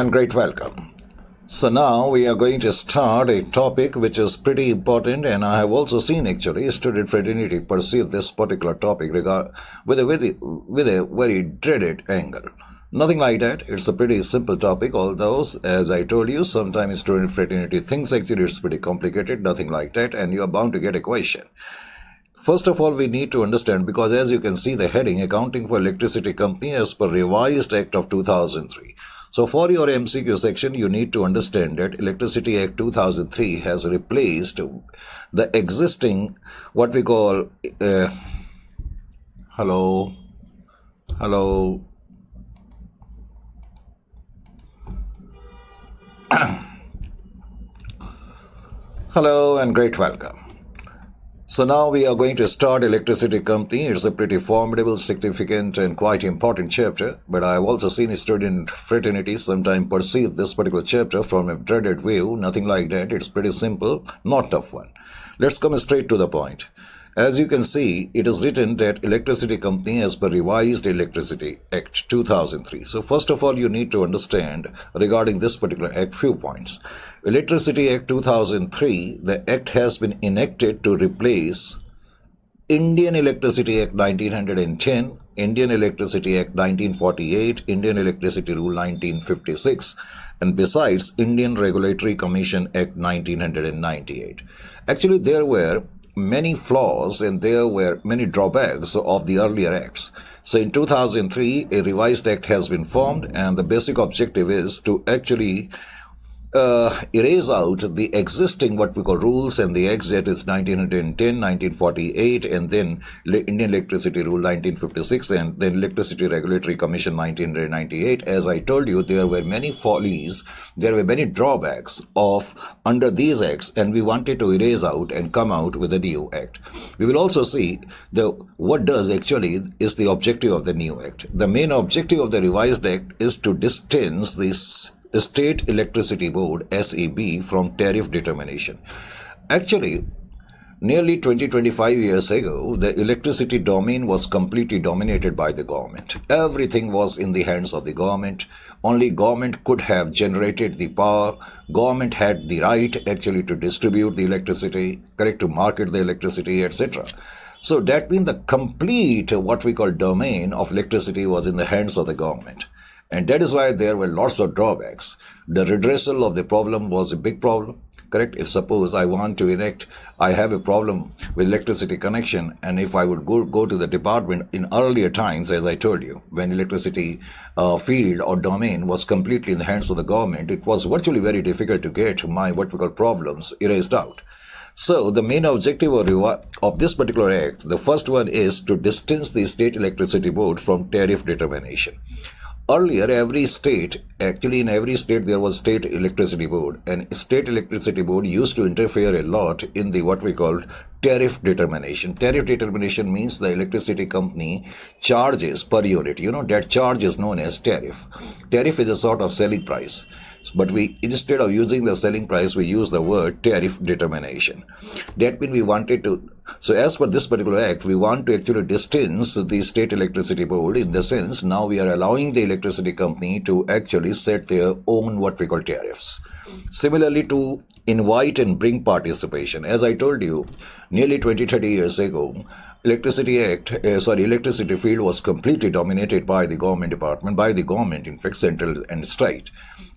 and great welcome. So now we are going to start a topic which is pretty important, and I have also seen actually student fraternity perceive this particular topic with a very dreaded angle. Nothing like that. It's a pretty simple topic, although as I told you, sometimes student fraternity thinks actually it's pretty complicated. Nothing like that, and you are bound to get a question. First of all, we need to understand, because as you can see the heading, Accounting for Electricity Company as per Revised Act of 2003. So for your MCQ section, you need to understand that Electricity Act 2003 has replaced the existing, what we call, hello, hello and great welcome. So now we are going to start Electricity Company. It's a pretty formidable, significant and quite important chapter, but I have also seen student fraternities sometimes perceive this particular chapter from a dreaded view. Nothing like that. It's pretty simple, not tough one. Let's come straight to the point. As you can see, it is written that Electricity Company as per Revised Electricity Act 2003. So first of all, you need to understand regarding this particular act few points. Electricity Act 2003, the act has been enacted to replace Indian Electricity Act 1910, Indian Electricity Act 1948, Indian Electricity Rule 1956, and besides Indian Regulatory Commission Act 1998. Actually, there were many flaws and there were many drawbacks of the earlier acts. So in 2003, a revised act has been formed, and the basic objective is to actually erase out the existing what we call rules and the acts, that is 1910, 1948, and then Indian Electricity Rule 1956, and then Electricity Regulatory Commission 1998. As I told you, there were many follies, there were many drawbacks of under these acts, and we wanted to erase out and come out with a new act. We will also see what does actually is the objective of the new act. The main objective of the revised act is to distance this State Electricity Board SEB from tariff determination. Actually, nearly 25 years ago, the electricity domain was completely dominated by the government. Everything was in the hands of the government. Only government could have generated the power. Government had the right actually to distribute the electricity, correct, to market the electricity, etc. So that means the complete what we call domain of electricity was in the hands of the government. And that is why there were lots of drawbacks. The redressal of the problem was a big problem, correct? If suppose I want to enact, I have a problem with electricity connection, and if I would go to the department in earlier times, as I told you, when electricity field or domain was completely in the hands of the government, it was virtually very difficult to get my what we call problems erased out. So the main objective of this particular act, the first one is to distance the State Electricity Board from tariff determination. Earlier, every state, actually in every state there was State Electricity Board, and State Electricity Board used to interfere a lot in the what we call tariff determination. Tariff determination means the electricity company charges per unit. That charge is known as tariff. Tariff is a sort of selling price. But instead of using the selling price, we use the word tariff determination. That means we wanted to, so as per this particular act, we want to actually distance the State Electricity Board in the sense now we are allowing the electricity company to actually set their own what we call tariffs. Similarly, to invite and bring participation. As I told you, nearly 20-30 years ago, electricity field was completely dominated by the government department, by the government, in fact, central and state.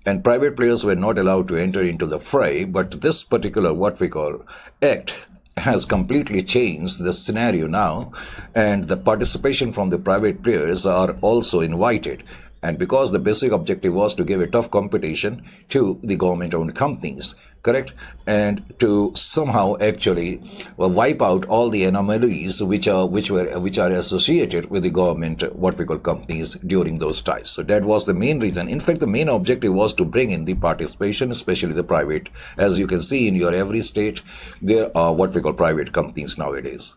And private players were not allowed to enter into the fray, but this particular what we call act has completely changed the scenario now, and the participation from the private players are also invited. And because the basic objective was to give a tough competition to the government-owned companies, correct, and to somehow actually wipe out all the anomalies which are associated with the government what we call companies during those times. So that was the main reason. In fact, the main objective was to bring in the participation, especially the private. As you can see in your every state, there are what we call private companies nowadays.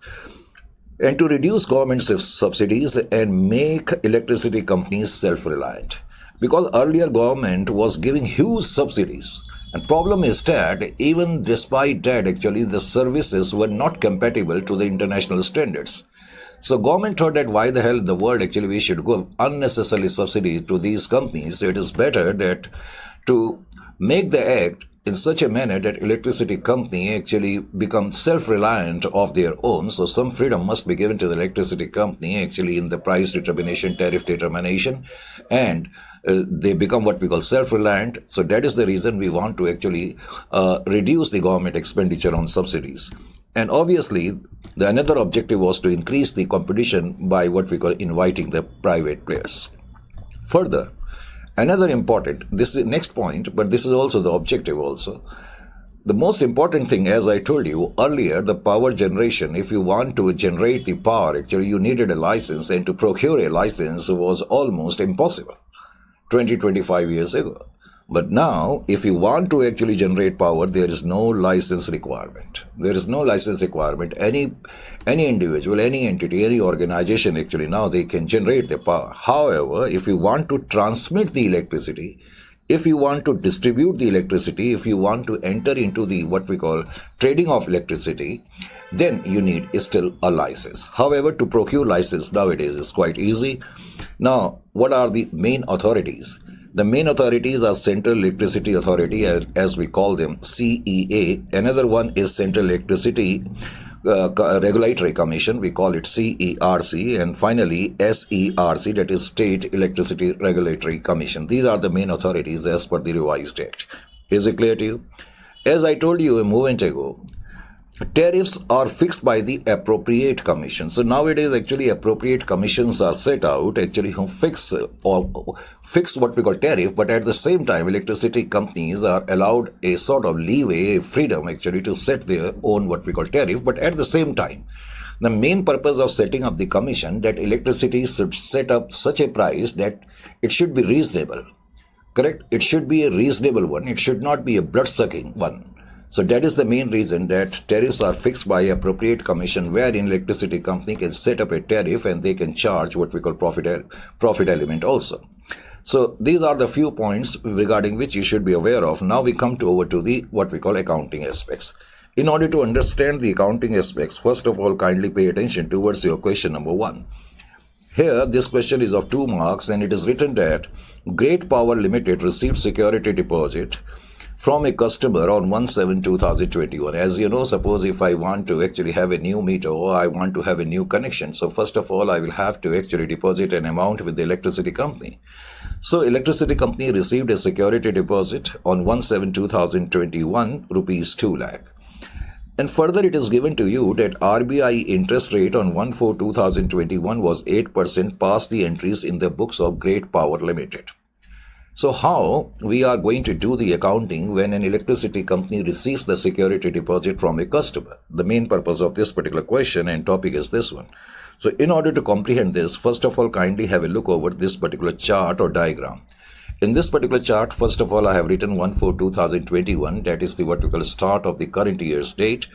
And to reduce government subsidies and make electricity companies self-reliant. Because earlier government was giving huge subsidies. And problem is that even despite that, actually, the services were not compatible to the international standards. So government thought that why the hell in the world actually we should give unnecessary subsidies to these companies. So it is better that to make the act in such a manner that electricity company actually become self-reliant of their own. So some freedom must be given to the electricity company actually in the price determination, tariff determination, and they become what we call self-reliant. So that is the reason we want to actually reduce the government expenditure on subsidies. And obviously, the another objective was to increase the competition by what we call inviting the private players. Further, another important, this is next point, but this is also the objective also. The most important thing, as I told you earlier, the power generation, if you want to generate the power, actually you needed a license, and to procure a license was almost impossible 20-25 years ago. But now, if you want to actually generate power, there is no license requirement. There is no license requirement. Any individual, any entity, any organization, actually now they can generate the power. However, if you want to transmit the electricity, if you want to distribute the electricity, if you want to enter into the what we call trading of electricity, then you need still a license. However, to procure license nowadays is quite easy. Now, what are the main authorities? The main authorities are Central Electricity Authority, as we call them, CEA. Another one is Central Electricity Regulatory Commission, we call it CERC. And finally, SERC, that is State Electricity Regulatory Commission. These are the main authorities as per the revised act. Is it clear to you? As I told you a moment ago, tariffs are fixed by the appropriate commission. So nowadays actually appropriate commissions are set out actually who fix what we call tariff, but at the same time electricity companies are allowed a sort of leeway, freedom actually to set their own what we call tariff. But at the same time, the main purpose of setting up the commission that electricity should set up such a price that it should be reasonable. Correct? It should be a reasonable one. It should not be a blood-sucking one. So that is the main reason that tariffs are fixed by appropriate commission, wherein electricity company can set up a tariff and they can charge what we call profit element also. So these are the few points regarding which you should be aware of. Now we come over to the what we call accounting aspects. In order to understand the accounting aspects, first of all, kindly pay attention towards your question number 1. Here, this question is of 2 marks and it is written that Great Power Limited received security deposit from a customer on 1/7/2021. As you know, suppose if I want to actually have a new meter or I want to have a new connection, so first of all, I will have to actually deposit an amount with the electricity company. So electricity company received a security deposit on 1/7/2021, rupees 2 lakh. And further, it is given to you that RBI interest rate on 1/4/2021 was 8% past the entries in the books of Great Power Limited. So how we are going to do the accounting when an electricity company receives the security deposit from a customer? The main purpose of this particular question and topic is this one. So in order to comprehend this, first of all, kindly have a look over this particular chart or diagram. In this particular chart, first of all, I have written 1/4/2021, that is the what we call start of the current year's date.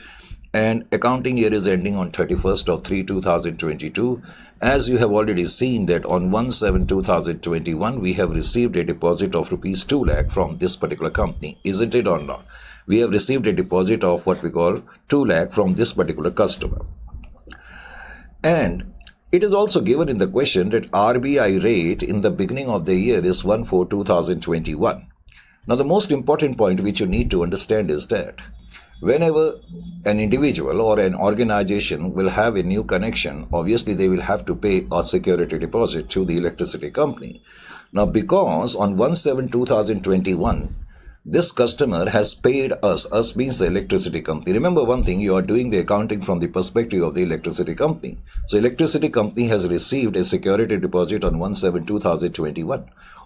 And accounting year is ending on 31st/3/2022. As you have already seen that on 1/7/2021, we have received a deposit of rupees 2 lakh from this particular company. Isn't it or not? We have received a deposit of what we call 2 lakh from this particular customer. And it is also given in the question that RBI rate in the beginning of the year is 1/4/2021. Now, the most important point which you need to understand is that whenever an individual or an organization will have a new connection, obviously they will have to pay a security deposit to the electricity company. Now, because on 1/7/2021, this customer has paid us means the electricity company. Remember one thing, you are doing the accounting from the perspective of the electricity company. So electricity company has received a security deposit on 1/7/2021.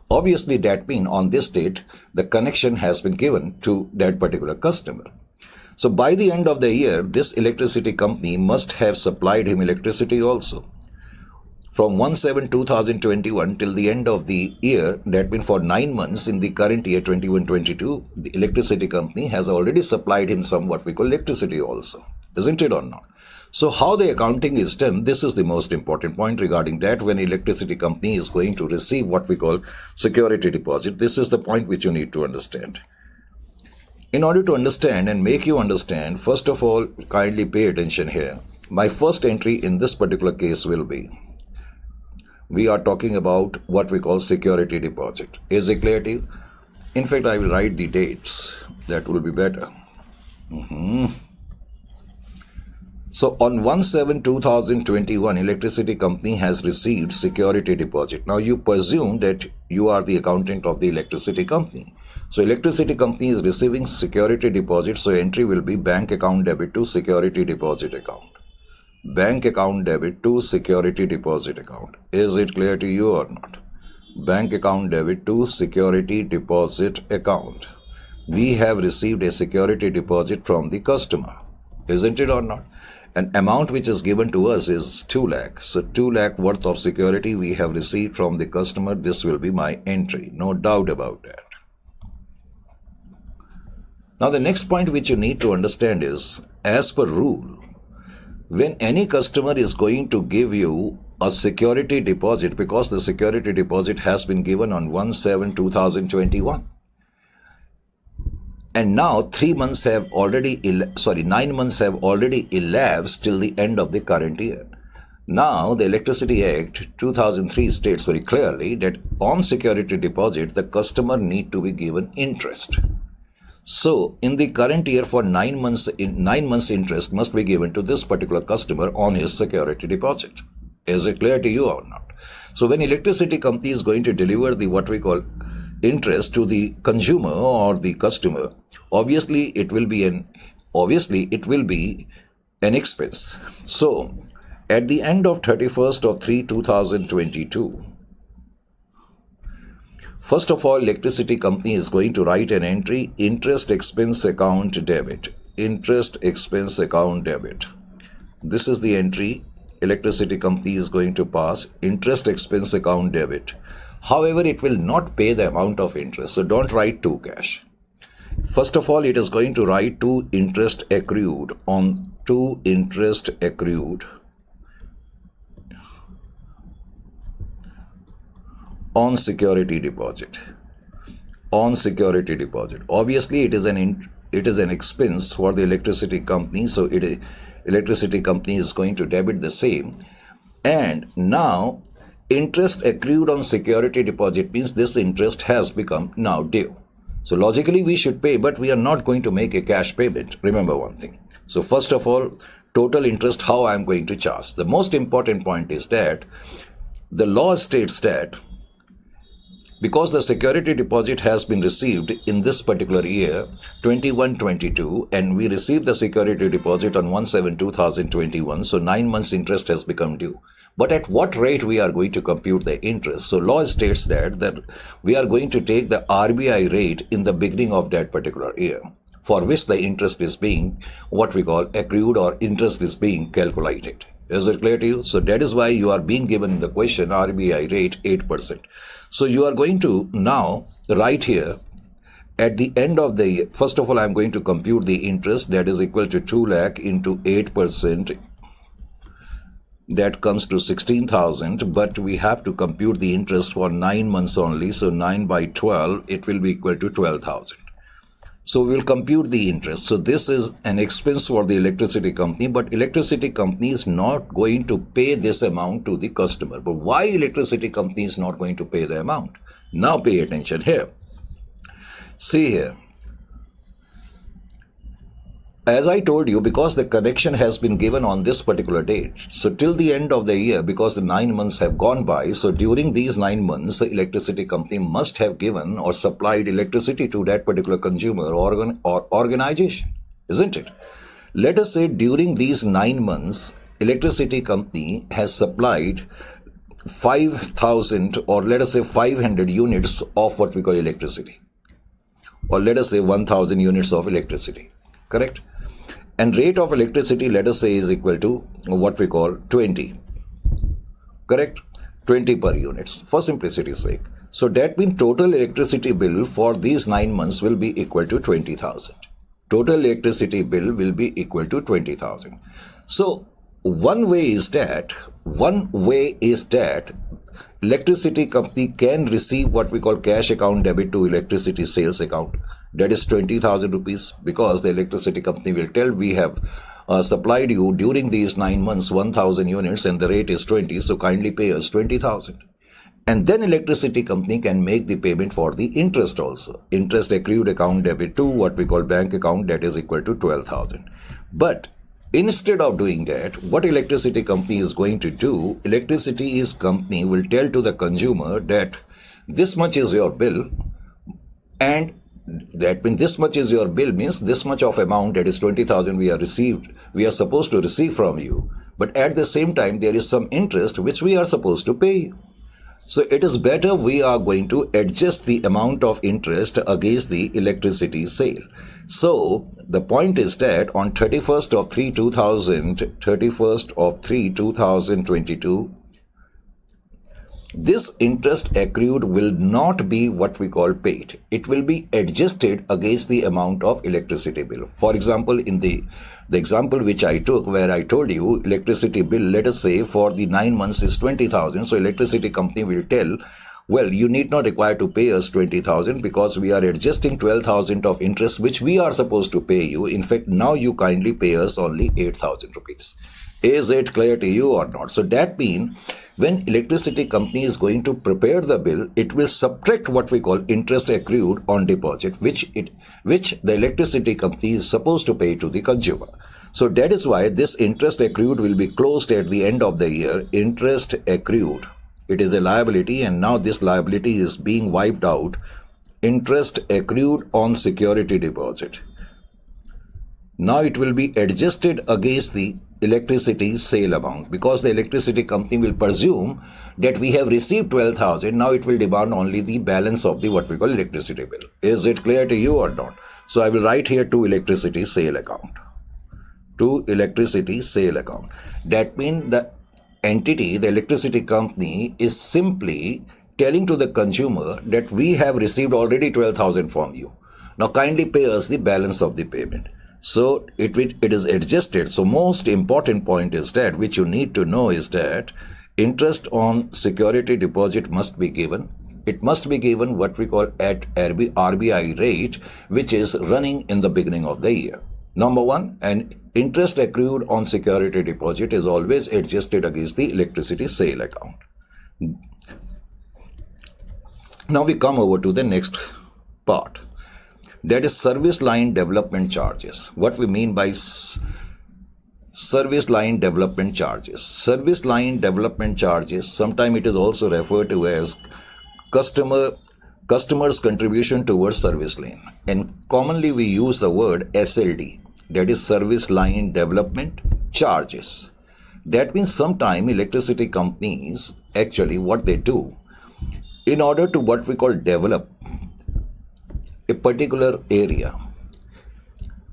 Obviously, that means on this date, the connection has been given to that particular customer. So by the end of the year, this electricity company must have supplied him electricity also. From 1/7/2021 till the end of the year, that means for 9 months in the current year 21-22, the electricity company has already supplied him some what we call electricity also. Isn't it or not? So how the accounting is done, this is the most important point regarding that. When electricity company is going to receive what we call security deposit, this is the point which you need to understand. In order to understand and make you understand, first of all, kindly pay attention here. My first entry in this particular case will be, we are talking about what we call security deposit. Is it clear to you? In fact, I will write the dates. That will be better. So on 1/7/2021, electricity company has received security deposit. Now you presume that you are the accountant of the electricity company. So electricity company is receiving security deposit. So entry will be bank account debit to security deposit account. Bank account debit to security deposit account. Is it clear to you or not? Bank account debit to security deposit account. We have received a security deposit from the customer. Isn't it or not? An amount which is given to us is 2 lakh. So 2 lakh worth of security we have received from the customer. This will be my entry. No doubt about that. Now the next point which you need to understand is, as per rule, when any customer is going to give you a security deposit, because the security deposit has been given on 1/7/2021, and now 9 months have already elapsed till the end of the current year. Now the Electricity Act 2003 states very clearly that on security deposit the customer need to be given interest. So in the current year, for 9 months, 9 months interest must be given to this particular customer on his security deposit. Is it clear to you or not? So when electricity company is going to deliver the what we call interest to the consumer or the customer, obviously it will be an expense. So at the end of 31/3/2022, first of all, electricity company is going to write an entry, interest expense account debit. Interest expense account debit. This is the entry electricity company is going to pass, interest expense account debit. However, it will not pay the amount of interest. So don't write to cash. First of all, it is going to write to interest accrued on on security deposit. On security deposit. Obviously, it is an expense for the electricity company. So electricity company is going to debit the same. And now interest accrued on security deposit means this interest has become now due. So logically we should pay, but we are not going to make a cash payment. Remember one thing. So first of all, total interest, how I am going to charge. The most important point is that the law states that because the security deposit has been received in this particular year, 21-22, and we received the security deposit on 1/7/2021, so 9 months interest has become due. But at what rate we are going to compute the interest? So law states that we are going to take the RBI rate in the beginning of that particular year, for which the interest is being what we call accrued, or interest is being calculated. Is it clear to you? So that is why you are being given the question RBI rate 8%. So you are going to now write here at the end of the year. First of all, I am going to compute the interest, that is equal to 2 lakh into 8%. That comes to 16,000, but we have to compute the interest for 9 months only. So 9 by 12, it will be equal to 12,000. So we will compute the interest. So this is an expense for the electricity company, but electricity company is not going to pay this amount to the customer. But why electricity company is not going to pay the amount? Now pay attention here. See here. As I told you, because the connection has been given on this particular date, so till the end of the year, because the 9 months have gone by, so during these 9 months, the electricity company must have given or supplied electricity to that particular consumer or organization, isn't it? Let us say during these 9 months, electricity company has supplied 5,000 or let us say 500 units of what we call electricity, or let us say 1,000 units of electricity, correct? And rate of electricity, let us say, is equal to what we call 20. Correct? 20 per units, for simplicity's sake. So that means total electricity bill for these 9 months will be equal to 20,000. Total electricity bill will be equal to 20,000. So one way is that electricity company can receive what we call cash account debit to electricity sales account. That is 20,000 rupees, because the electricity company will tell we have supplied you during these 9 months 1000 units and the rate is 20, so kindly pay us 20,000. And then electricity company can make the payment for the interest also. Interest accrued account debit to what we call bank account, that is equal to 12,000. But instead of doing that, what electricity company is going to do, electricity company will tell to the consumer that this much is your bill, and that means this much is your bill means this much of amount, that is 20,000 we are supposed to receive from you. But at the same time, there is some interest which we are supposed to pay you. So it is better we are going to adjust the amount of interest against the electricity sale. So the point is that on 31st of 3 2022, this interest accrued will not be what we call paid. It will be adjusted against the amount of electricity bill. For example, in the example which I took, where I told you electricity bill, let us say for the 9 months is 20,000. So electricity company will tell, well, you need not require to pay us 20,000 because we are adjusting 12,000 of interest which we are supposed to pay you. In fact, now you kindly pay us only 8,000 rupees. Is it clear to you or not? So that means when electricity company is going to prepare the bill, it will subtract what we call interest accrued on deposit, which the electricity company is supposed to pay to the consumer. So that is why this interest accrued will be closed at the end of the year. Interest accrued, it is a liability, and now this liability is being wiped out. Interest accrued on security deposit. Now it will be adjusted against the electricity sale amount, because the electricity company will presume that we have received 12,000. Now it will demand only the balance of the what we call electricity bill. Is it clear to you or not? So I will write here to electricity sale account. To electricity sale account. That means the entity, the electricity company, is simply telling to the consumer that we have received already 12,000 from you. Now kindly pay us the balance of the payment. So it is adjusted. So most important point is that, which you need to know, is that interest on security deposit must be given. It must be given what we call at RBI rate, which is running in the beginning of the year. Number one, and interest accrued on security deposit is always adjusted against the electricity sale account. Now we come over to the next part. That is service line development charges. What we mean by service line development charges. Service line development charges, sometimes it is also referred to as customer's contribution towards service line. And commonly we use the word SLD, that is service line development charges. That means sometimes electricity companies, actually what they do, in order to what we call develop a particular area,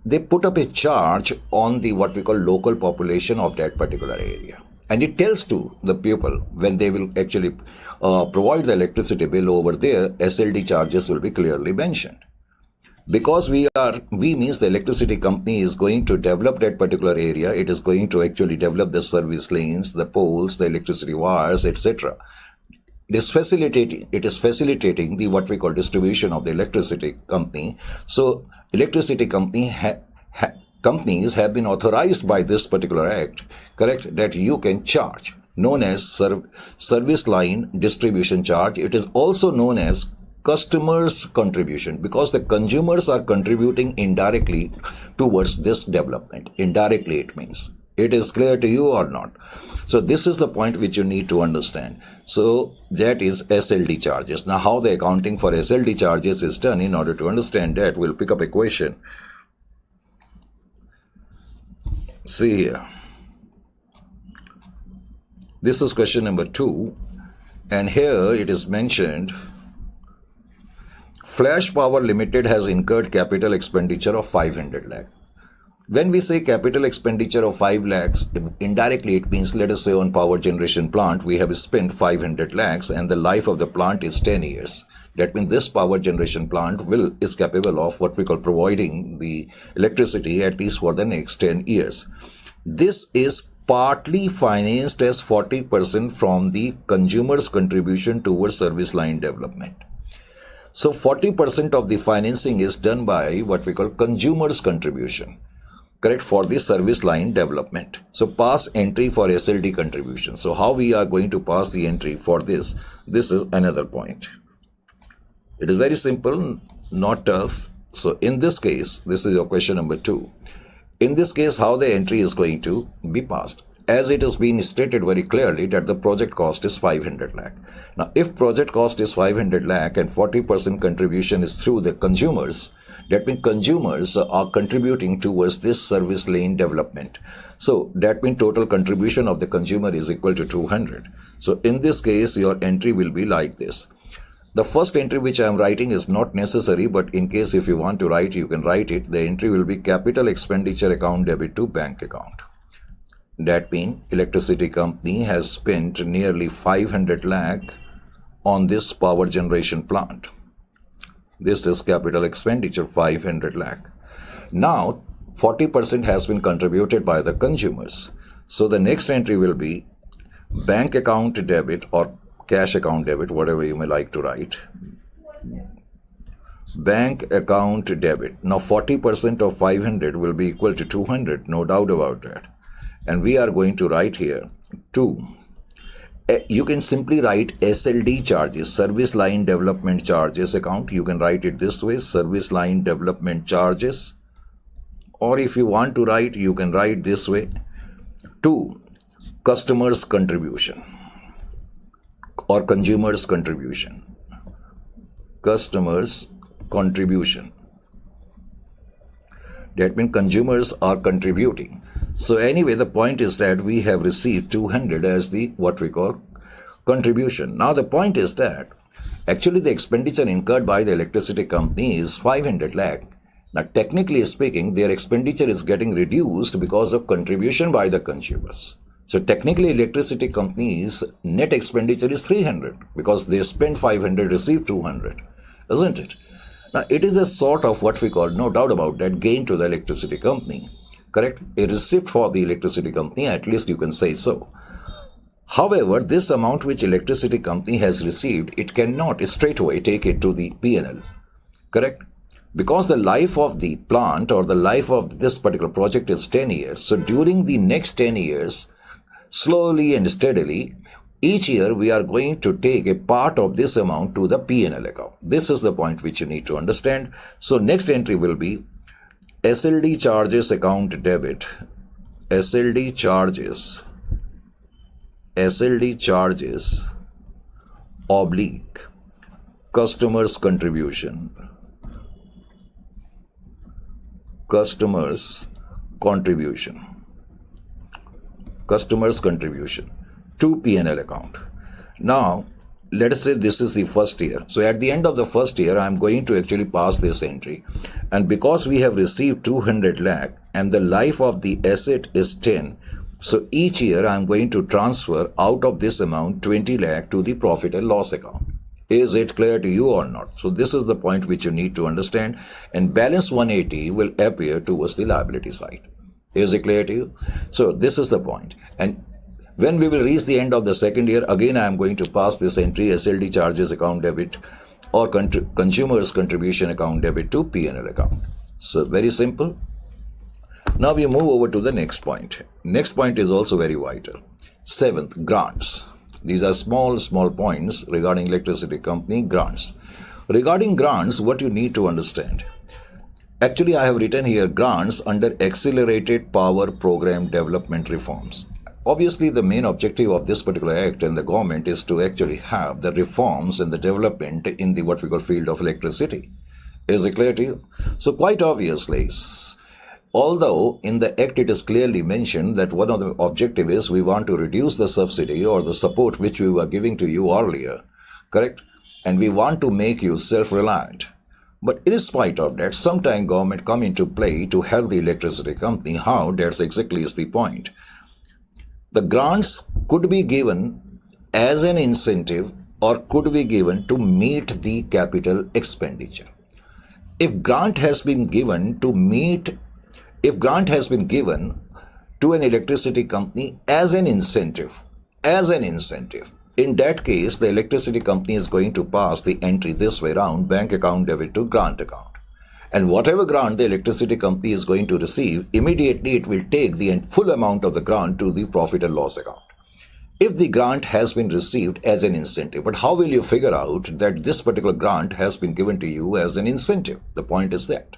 they put up a charge on the what we call local population of that particular area, and it tells to the people when they will actually provide the electricity bill over there, SLD charges will be clearly mentioned. Because we means the electricity company is going to develop that particular area. It is going to actually develop the service lanes, the poles, the electricity wires, etc. It is facilitating the what we call distribution of the electricity company. So electricity company companies have been authorized by this particular act, correct, that you can charge, known as service line distribution charge. It is also known as customers' contribution, because the consumers are contributing indirectly towards this development. Indirectly, it means. It is clear to you or not? So this is the point which you need to understand. So that is SLD charges. Now how the accounting for SLD charges is done, in order to understand that, we'll pick up a question. See here. This is question number 2. And here it is mentioned, Flash Power Limited has incurred capital expenditure of 500 lakh. When we say capital expenditure of 5 lakhs, indirectly it means, let us say on power generation plant, we have spent 500 lakhs and the life of the plant is 10 years. That means this power generation plant is capable of what we call providing the electricity at least for the next 10 years. This is partly financed as 40% from the consumer's contribution towards service line development. So 40% of the financing is done by what we call consumer's contribution. correct, for the service line development. So pass entry for SLD contribution. So how we are going to pass the entry for this? This is another point. It is very simple, not tough. So in this case, this is your question number 2. In this case, how the entry is going to be passed? As it has been stated very clearly that the project cost is 500 lakh. Now, if project cost is 500 lakh and 40% contribution is through the consumers, that means consumers are contributing towards this service lane development. So that means total contribution of the consumer is equal to 200. So in this case, your entry will be like this. The first entry which I am writing is not necessary, but in case if you want to write, you can write it. The entry will be capital expenditure account debit to bank account. That means electricity company has spent nearly 500 lakh on this power generation plant. This is capital expenditure, 500 lakh. Now, 40% has been contributed by the consumers. So the next entry will be bank account debit or cash account debit, whatever you may like to write. Bank account debit. Now 40% of 500 will be equal to 200, no doubt about that. And we are going to write here 2. You can simply write SLD charges, service line development charges account. You can write it this way, service line development charges. Or if you want to write, you can write this way, 2. Customers contribution or consumers contribution. Customers contribution. That means consumers are contributing. So anyway, the point is that we have received 200 as the what we call contribution. Now the point is that actually the expenditure incurred by the electricity company is 500 lakh. Now technically speaking, their expenditure is getting reduced because of contribution by the consumers. So technically electricity company's net expenditure is 300 because they spent 500, received 200, isn't it? Now it is a sort of what we call, no doubt about that, gain to the electricity company. Correct? A receipt for the electricity company, at least you can say so. However, this amount which electricity company has received, it cannot straight away take it to the P&L. Correct? Because the life of the plant or the life of this particular project is 10 years. So during the next 10 years, slowly and steadily, each year we are going to take a part of this amount to the P&L account. This is the point which you need to understand. So next entry will be SLD charges account debit, SLD charges oblique customers contribution to P&L account. Now let us say this is the first year. So at the end of the first year, I am going to actually pass this entry. And because we have received 200 lakh and the life of the asset is 10, so each year I am going to transfer out of this amount 20 lakh to the profit and loss account. Is it clear to you or not? So this is the point which you need to understand. And balance 180 will appear towards the liability side. Is it clear to you? So this is the point. And when we will reach the end of the second year, again I am going to pass this entry SLD charges account debit or consumers contribution account debit to P&L account. So very simple. Now we move over to the next point. Next point is also very vital. 7th, grants. These are small points regarding electricity company grants. Regarding grants, what you need to understand. Actually, I have written here grants under Accelerated Power Program Development Reforms. Obviously, the main objective of this particular act and the government is to actually have the reforms and the development in the what we call field of electricity. Is it clear to you? So quite obviously, although in the act it is clearly mentioned that one of the objective is we want to reduce the subsidy or the support which we were giving to you earlier, correct? And we want to make you self-reliant. But in spite of that, sometime government come into play to help the electricity company. How? That's exactly is the point. The grants could be given as an incentive or could be given to meet the capital expenditure. If grant has been given to an electricity company as an incentive, in that case, the electricity company is going to pass the entry this way around, bank account debit to grant account. And whatever grant the electricity company is going to receive, immediately it will take the full amount of the grant to the profit and loss account. If the grant has been received as an incentive, but how will you figure out that this particular grant has been given to you as an incentive? The point is that.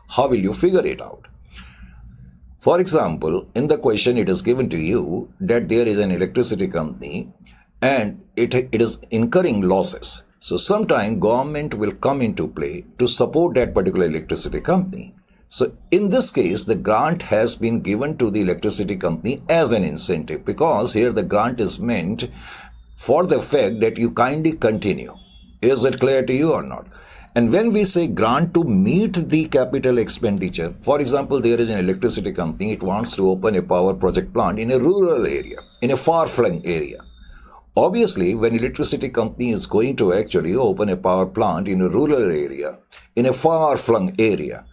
How will you figure it out? For example, in the question it is given to you that there is an electricity company and it is incurring losses. So sometime government will come into play to support that particular electricity company. So in this case, the grant has been given to the electricity company as an incentive, because here the grant is meant for the fact that you kindly continue. Is it clear to you or not? And when we say grant to meet the capital expenditure, for example, there is an electricity company, it wants to open a power project plant in a rural area, in a far-flung area. Obviously, when electricity company is going to actually open a power plant in a rural area, in a far-flung area,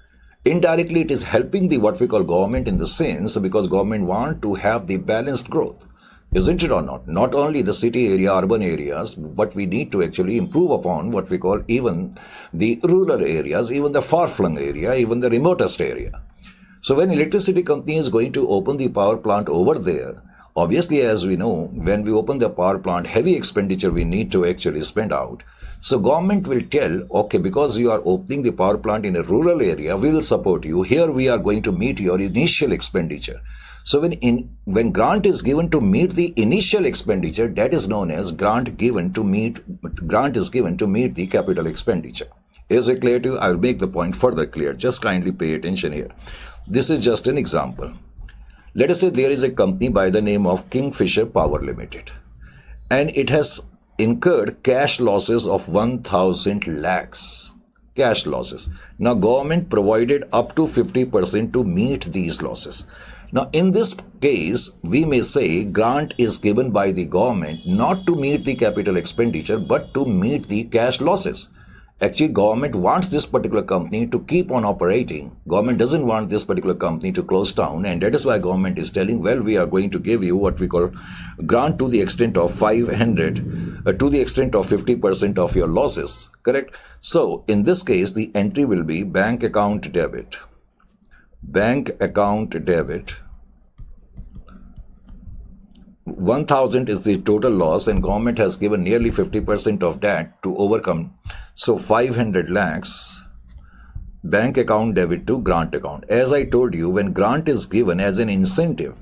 indirectly it is helping the what we call government in the sense, because government want to have the balanced growth. Isn't it or not? Not only the city area, urban areas, but we need to actually improve upon what we call even the rural areas, even the far-flung area, even the remotest area. So when electricity company is going to open the power plant over there, obviously, as we know, when we open the power plant, heavy expenditure we need to actually spend out. So government will tell, okay, because you are opening the power plant in a rural area, we will support you. Here we are going to meet your initial expenditure. So when grant is given to meet the initial expenditure, that is known as grant is given to meet the capital expenditure. Is it clear to you? I will make the point further clear. Just kindly pay attention here. This is just an example. Let us say there is a company by the name of Kingfisher Power Limited, and it has incurred cash losses of 1,000 lakhs. Cash losses. Now government provided up to 50% to meet these losses. Now in this case, we may say grant is given by the government not to meet the capital expenditure, but to meet the cash losses. Actually, government wants this particular company to keep on operating. Government doesn't want this particular company to close down, and that is why government is telling, well, we are going to give you what we call grant to the extent of 500, to the extent of 50% of your losses, correct? So, in this case, the entry will be bank account debit. Bank account debit. 1,000 is the total loss, and government has given nearly 50% of that to overcome. So 500 lakhs, bank account debit to grant account. As I told you, when grant is given as an incentive,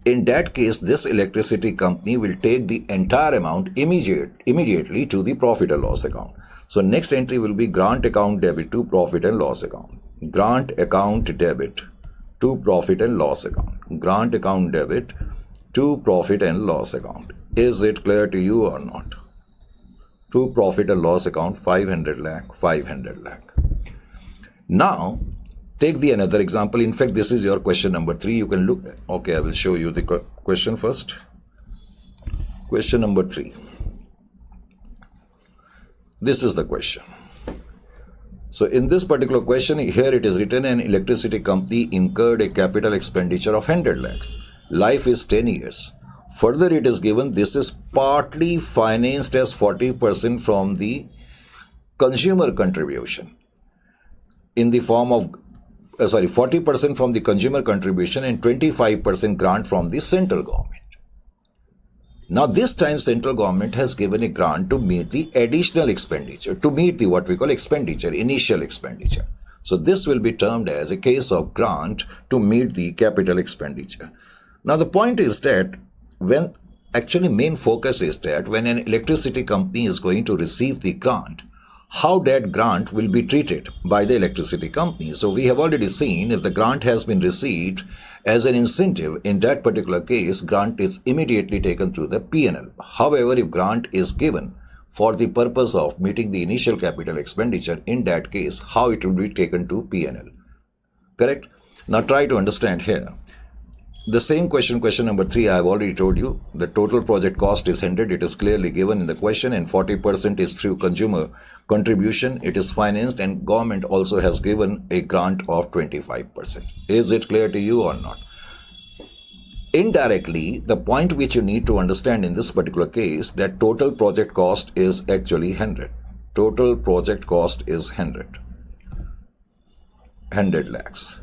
in that case, this electricity company will take the entire amount immediately to the profit and loss account. So next entry will be grant account debit to profit and loss account. Grant account debit to profit and loss account. Grant account debit to profit and loss account. Is it clear to you or not? To profit and loss account, 500 lakh, 500 lakh. Now, take the another example. In fact, this is your question number 3. You can look. Okay, I will show you the question first. Question number 3. This is the question. So in this particular question, here it is written, an electricity company incurred a capital expenditure of 100 lakhs. Life is 10 years. Further, it is given this is partly financed as 40% from the consumer contribution in the form of, 40% from the consumer contribution and 25% grant from the central government. Now, this time central government has given a grant to meet the additional expenditure, to meet the what we call expenditure, initial expenditure. So this will be termed as a case of grant to meet the capital expenditure. Now, the point is that when actually main focus is that when an electricity company is going to receive the grant, how that grant will be treated by the electricity company. So we have already seen if the grant has been received as an incentive, in that particular case, grant is immediately taken through the P&L. However, if grant is given for the purpose of meeting the initial capital expenditure, in that case, how it will be taken to P&L. Correct? Now try to understand here. The same question number 3, I have already told you. The total project cost is 100. It is clearly given in the question, and 40% is through consumer contribution. It is financed, and government also has given a grant of 25%. Is it clear to you or not? Indirectly, the point which you need to understand in this particular case, that total project cost is actually 100. Total project cost is 100. 100 lakhs.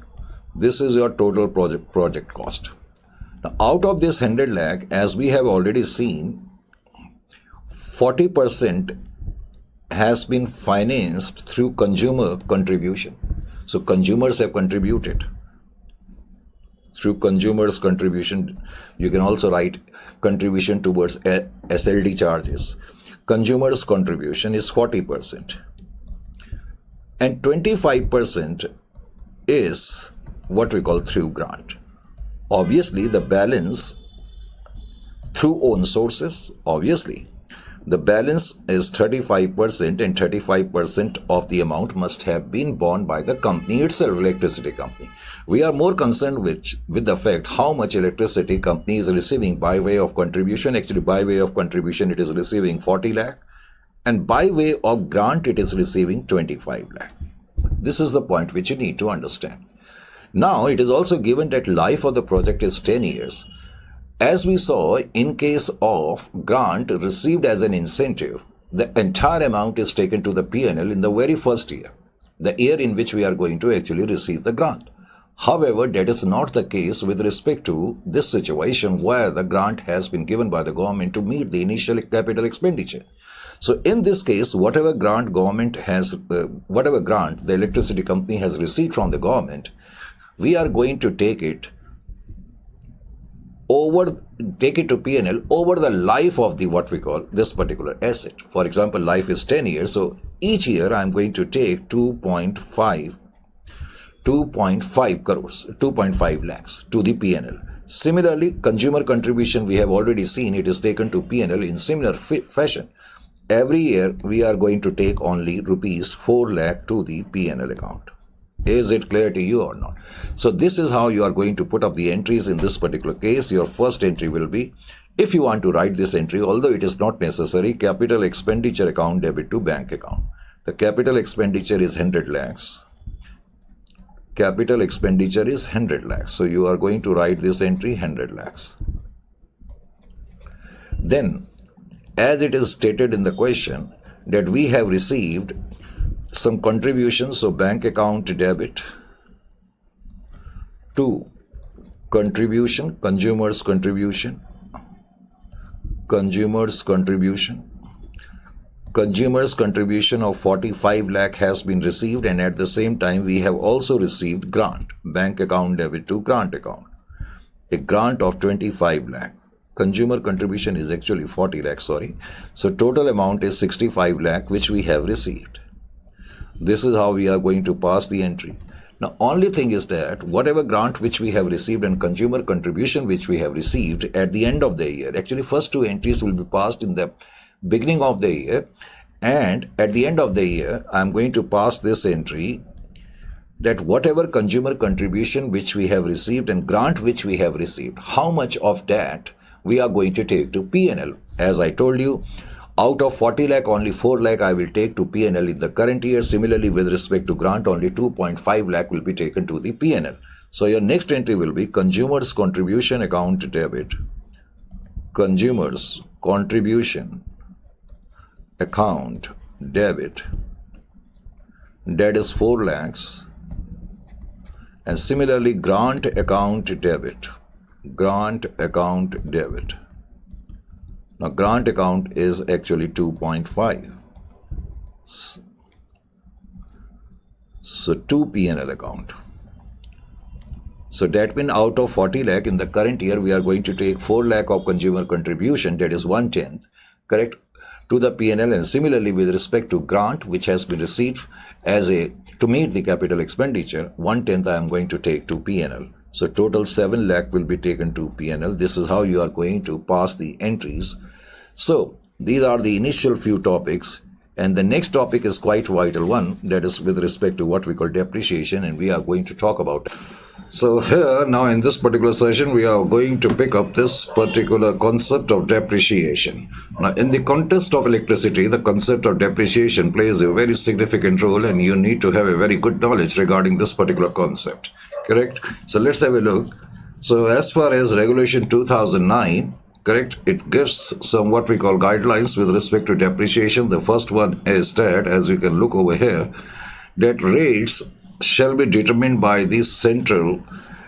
This is your total project cost. Now, out of this 100 lakh, as we have already seen, 40% has been financed through consumer contribution. So consumers have contributed. Through consumers' contribution, you can also write contribution towards SLD charges. Consumers' contribution is 40%. And 25% is what we call through grant. Obviously, the balance through own sources, obviously, the balance is 35%, and 35% of the amount must have been borne by the company itself, electricity company. We are more concerned with the fact how much electricity company is receiving by way of contribution. Actually, by way of contribution, it is receiving 40 lakh, and by way of grant, it is receiving 25 lakh. This is the point which you need to understand. Now, it is also given that life of the project is 10 years. As we saw, in case of grant received as an incentive, the entire amount is taken to the P&L in the very first year, the year in which we are going to actually receive the grant. However, that is not the case with respect to this situation where the grant has been given by the government to meet the initial capital expenditure. So in this case, whatever grant the electricity company has received from the government, we are going to take it to P&L over the life of the what we call this particular asset. For example, life is 10 years. So each year I'm going to take 2.5 crores, 2.5 lakhs to the P&L. Similarly, consumer contribution, we have already seen it is taken to P&L in similar fashion. Every year we are going to take only rupees 4 lakh to the P&L account. Is it clear to you or not? So this is how you are going to put up the entries in this particular case. Your first entry will be, if you want to write this entry, although it is not necessary, capital expenditure account debit to bank account. The capital expenditure is 100 lakhs. Capital expenditure is 100 lakhs. So you are going to write this entry 100 lakhs. Then, as it is stated in the question that we have received some contributions, so bank account debit to contribution, consumers contribution of 45 lakh has been received, and at the same time we have also received grant, bank account debit to grant account, a grant of 25 lakh. Consumer contribution is actually 40 lakh, sorry. So total amount is 65 lakh which we have received. This is how we are going to pass the entry. Now, only thing is that whatever grant which we have received and consumer contribution which we have received at the end of the year, actually first two entries will be passed in the beginning of the year, and at the end of the year, I am going to pass this entry that whatever consumer contribution which we have received and grant which we have received, how much of that we are going to take to P&L. As I told you, out of 40 lakh, only 4 lakh I will take to P&L in the current year. Similarly, with respect to grant, only 2.5 lakh will be taken to the P&L. So your next entry will be consumers contribution account debit. Consumers contribution account debit. That is 4 lakhs. And similarly, grant account debit. Grant account debit. Now, grant account is actually 2.5. So, to P&L account. So, that means out of 40 lakh in the current year, we are going to take 4 lakh of consumer contribution, that is 1/10, correct, to the P&L. And similarly, with respect to grant, which has been received to meet the capital expenditure, 1/10 I am going to take to P&L. So total 7 lakh will be taken to P&L. This is how you are going to pass the entries. So these are the initial few topics, and the next topic is quite vital one, that is with respect to what we call depreciation, and we are going to talk about it. So here now in this particular session we are going to pick up this particular concept of depreciation. Now in the context of electricity, the concept of depreciation plays a very significant role, and you need to have a very good knowledge regarding this particular concept. Correct? So let's have a look. So as far as Regulation 2009, correct, it gives some what we call guidelines with respect to depreciation. The first one is that, as you can look over here, that rates shall be determined by the Central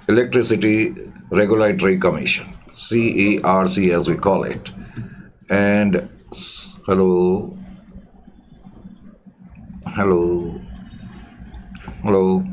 Electricity Regulatory Commission, CERC as we call it. And hello, hello, hello.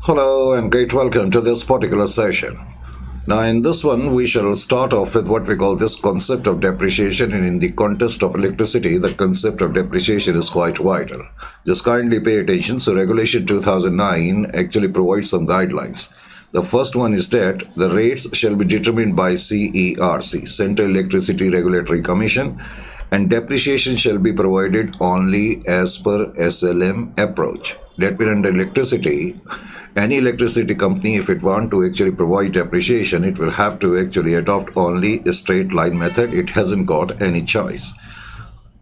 Hello and great welcome to this particular session. Now in this one we shall start off with what we call this concept of depreciation, and in the context of electricity the concept of depreciation is quite vital. Just kindly pay attention. So Regulation 2009 actually provides some guidelines. The first one is that the rates shall be determined by CERC, Central Electricity Regulatory Commission, and depreciation shall be provided only as per SLM approach. That means under electricity, any electricity company, if it want to actually provide depreciation, it will have to actually adopt only a straight line method. It hasn't got any choice.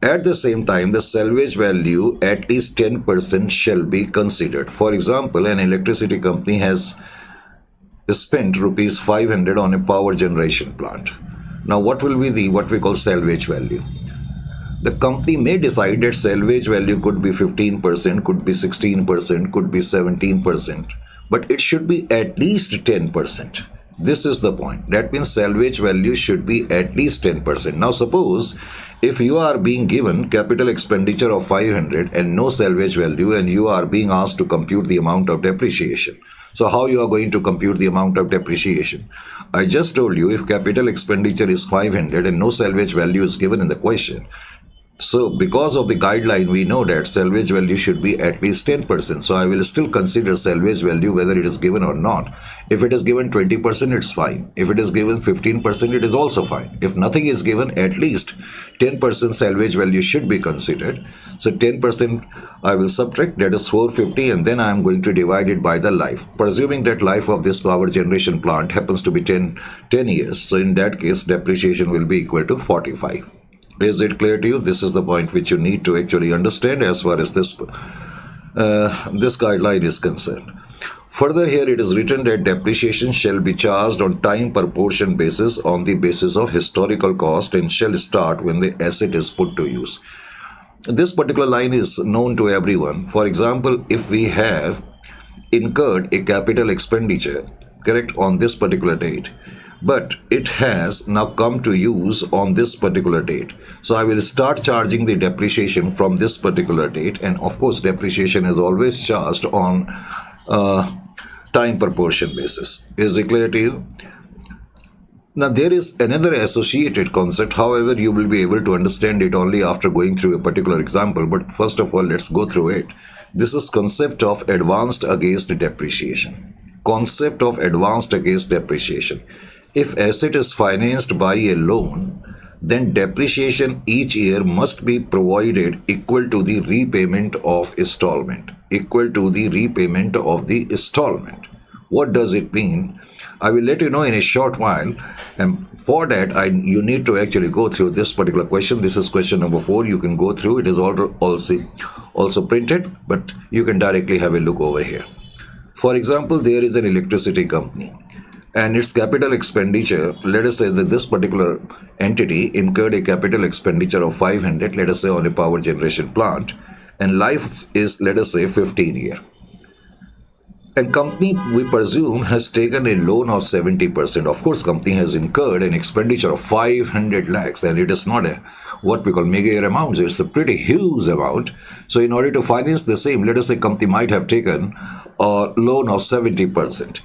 At the same time, the salvage value at least 10% shall be considered. For example, an electricity company has spent rupees 500 on a power generation plant. Now what will be the what we call salvage value? The company may decide that salvage value could be 15%, could be 16%, could be 17%, but it should be at least 10%. This is the point. That means salvage value should be at least 10%. Now suppose if you are being given capital expenditure of 500 and no salvage value, and you are being asked to compute the amount of depreciation. So how you are going to compute the amount of depreciation? I just told you, if capital expenditure is 500 and no salvage value is given in the question, so because of the guideline, we know that salvage value should be at least 10%. So I will still consider salvage value whether it is given or not. If it is given 20%, it's fine. If it is given 15%, it is also fine. If nothing is given, at least 10% salvage value should be considered. So 10% I will subtract, that is 450, and then I am going to divide it by the life. Presuming that life of this power generation plant happens to be 10 years. So in that case, depreciation will be equal to 45. Is it clear to you? This is the point which you need to actually understand as far as this guideline is concerned. Further, here it is written that depreciation shall be charged on time proportion basis on the basis of historical cost and shall start when the asset is put to use. This particular line is known to everyone. For example, if we have incurred a capital expenditure, correct, on this particular date, but it has now come to use on this particular date. So I will start charging the depreciation from this particular date, and of course depreciation is always charged on time proportion basis. Is it clear to you? Now there is another associated concept, however you will be able to understand it only after going through a particular example, but first of all let's go through it. This is concept of advanced against depreciation. Concept of advanced against depreciation. If asset is financed by a loan, then depreciation each year must be provided equal to the repayment of installment. Equal to the repayment of the installment. What does it mean? I will let you know in a short while, and for that you need to actually go through this particular question. This is question number 4. You can go through. It is also printed, but you can directly have a look over here. For example, there is an electricity company, and its capital expenditure, let us say that this particular entity incurred a capital expenditure of 500, let us say, on a power generation plant, and life is, let us say, 15 years. And company, we presume, has taken a loan of 70%. Of course, company has incurred an expenditure of 500 lakhs, and it is not a what we call mega amounts. It's a pretty huge amount. So in order to finance the same, let us say company might have taken a loan of 70%.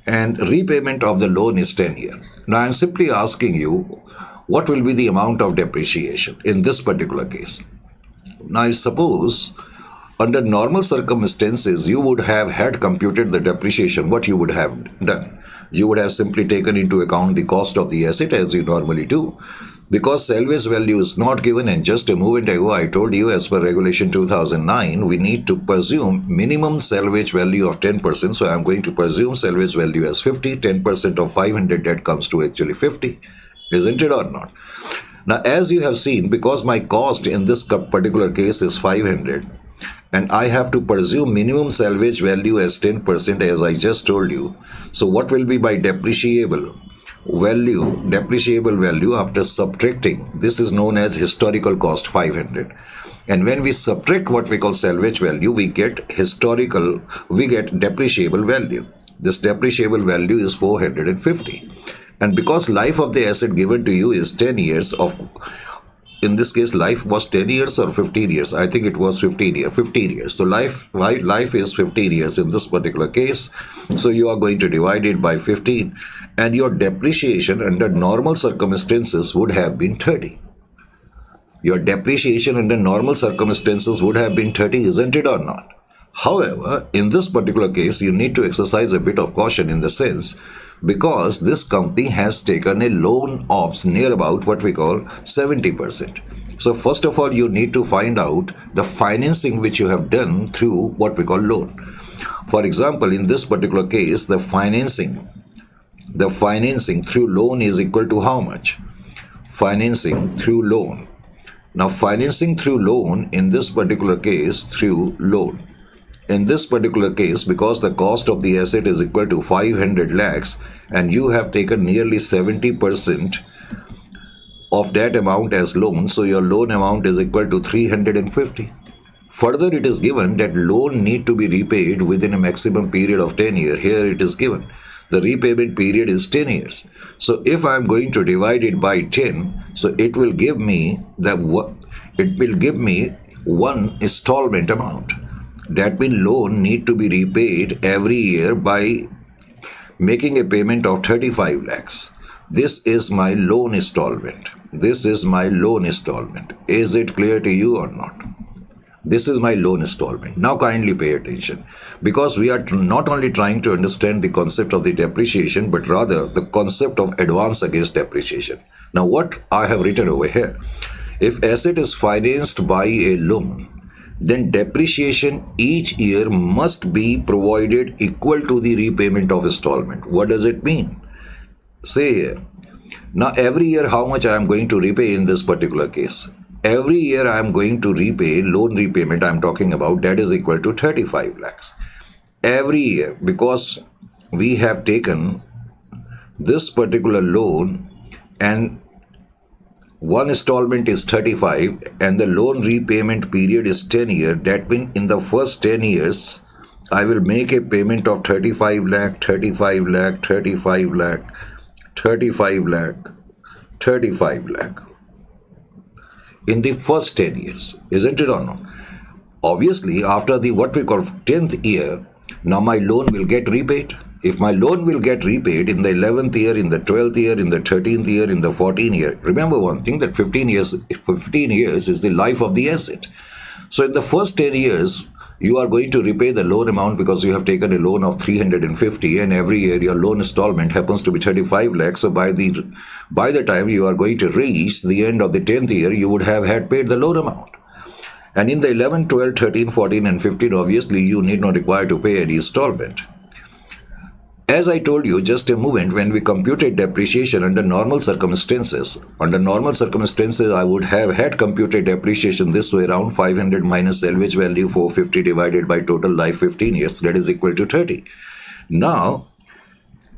And repayment of the loan is 10 years. Now I am simply asking you, what will be the amount of depreciation in this particular case? Now suppose Under normal circumstances, you would have had computed the depreciation. What you would have done? You would have simply taken into account the cost of the asset as you normally do. Because salvage value is not given, and just a moment ago I told you, as per regulation 2009, we need to presume minimum salvage value of 10%. So I'm going to presume salvage value as 50. 10% of 500, that comes to actually 50. Isn't it or not? Now, as you have seen, because my cost in this particular case is 500, and I have to presume minimum salvage value as 10%, as I just told you. So what will be my depreciable value after subtracting? This is known as historical cost, 500. And when we subtract what we call salvage value, we get depreciable value. This depreciable value is 450. And because life of the asset given to you is 10 years in this case, life was 10 years or 15 years. I think it was 15 years. So life is 15 years in this particular case. So you are going to divide it by 15. And your depreciation under normal circumstances would have been 30. Your depreciation under normal circumstances would have been 30, isn't it or not? However, in this particular case, you need to exercise a bit of caution in the sense, because this company has taken a loan of near about what we call 70%. So first of all, you need to find out the financing which you have done through what we call loan. For example, in this particular case, the financing through loan is equal to how much? Financing through loan. Now, financing through loan in this particular case through loan. In this particular case, because the cost of the asset is equal to 500 lakhs and you have taken nearly 70% of that amount as loan, so your loan amount is equal to 350. Further, it is given that loan need to be repaid within a maximum period of 10 years. Here it is given. The repayment period is 10 years. So if I am going to divide it by 10, so it will give me one installment amount. That means loan need to be repaid every year by making a payment of 35 lakhs. This is my loan installment. Is it clear to you or not? This is my loan installment. Now kindly pay attention, because we are not only trying to understand the concept of the depreciation, but rather the concept of advance against depreciation. Now what I have written over here, if asset is financed by a loan, then depreciation each year must be provided equal to the repayment of installment. What does it mean? Say here, now every year how much I am going to repay in this particular case? Every year I am going to repay, loan repayment I am talking about, that is equal to 35 lakhs. Every year, because we have taken this particular loan and one installment is 35 and the loan repayment period is 10 years. That means in the first 10 years, I will make a payment of 35 lakh, 35 lakh, 35 lakh, 35 lakh, 35 lakh. In the first 10 years, isn't it or not? Obviously, after the what we call 10th year, now my loan will get repaid. If my loan will get repaid in the 11th year, in the 12th year, in the 13th year, in the 14th year, remember one thing, that 15 years is the life of the asset. So in the first 10 years, you are going to repay the loan amount because you have taken a loan of 350 and every year your loan installment happens to be 35 lakhs. So by the time you are going to reach the end of the 10th year, you would have had paid the loan amount. And in the 11, 12, 13, 14 and 15, obviously you need not require to pay any installment. As I told you just a moment, when we computed depreciation under normal circumstances, I would have had computed depreciation this way around: 500 minus salvage value 450 divided by total life 15 years, that is equal to 30. Now,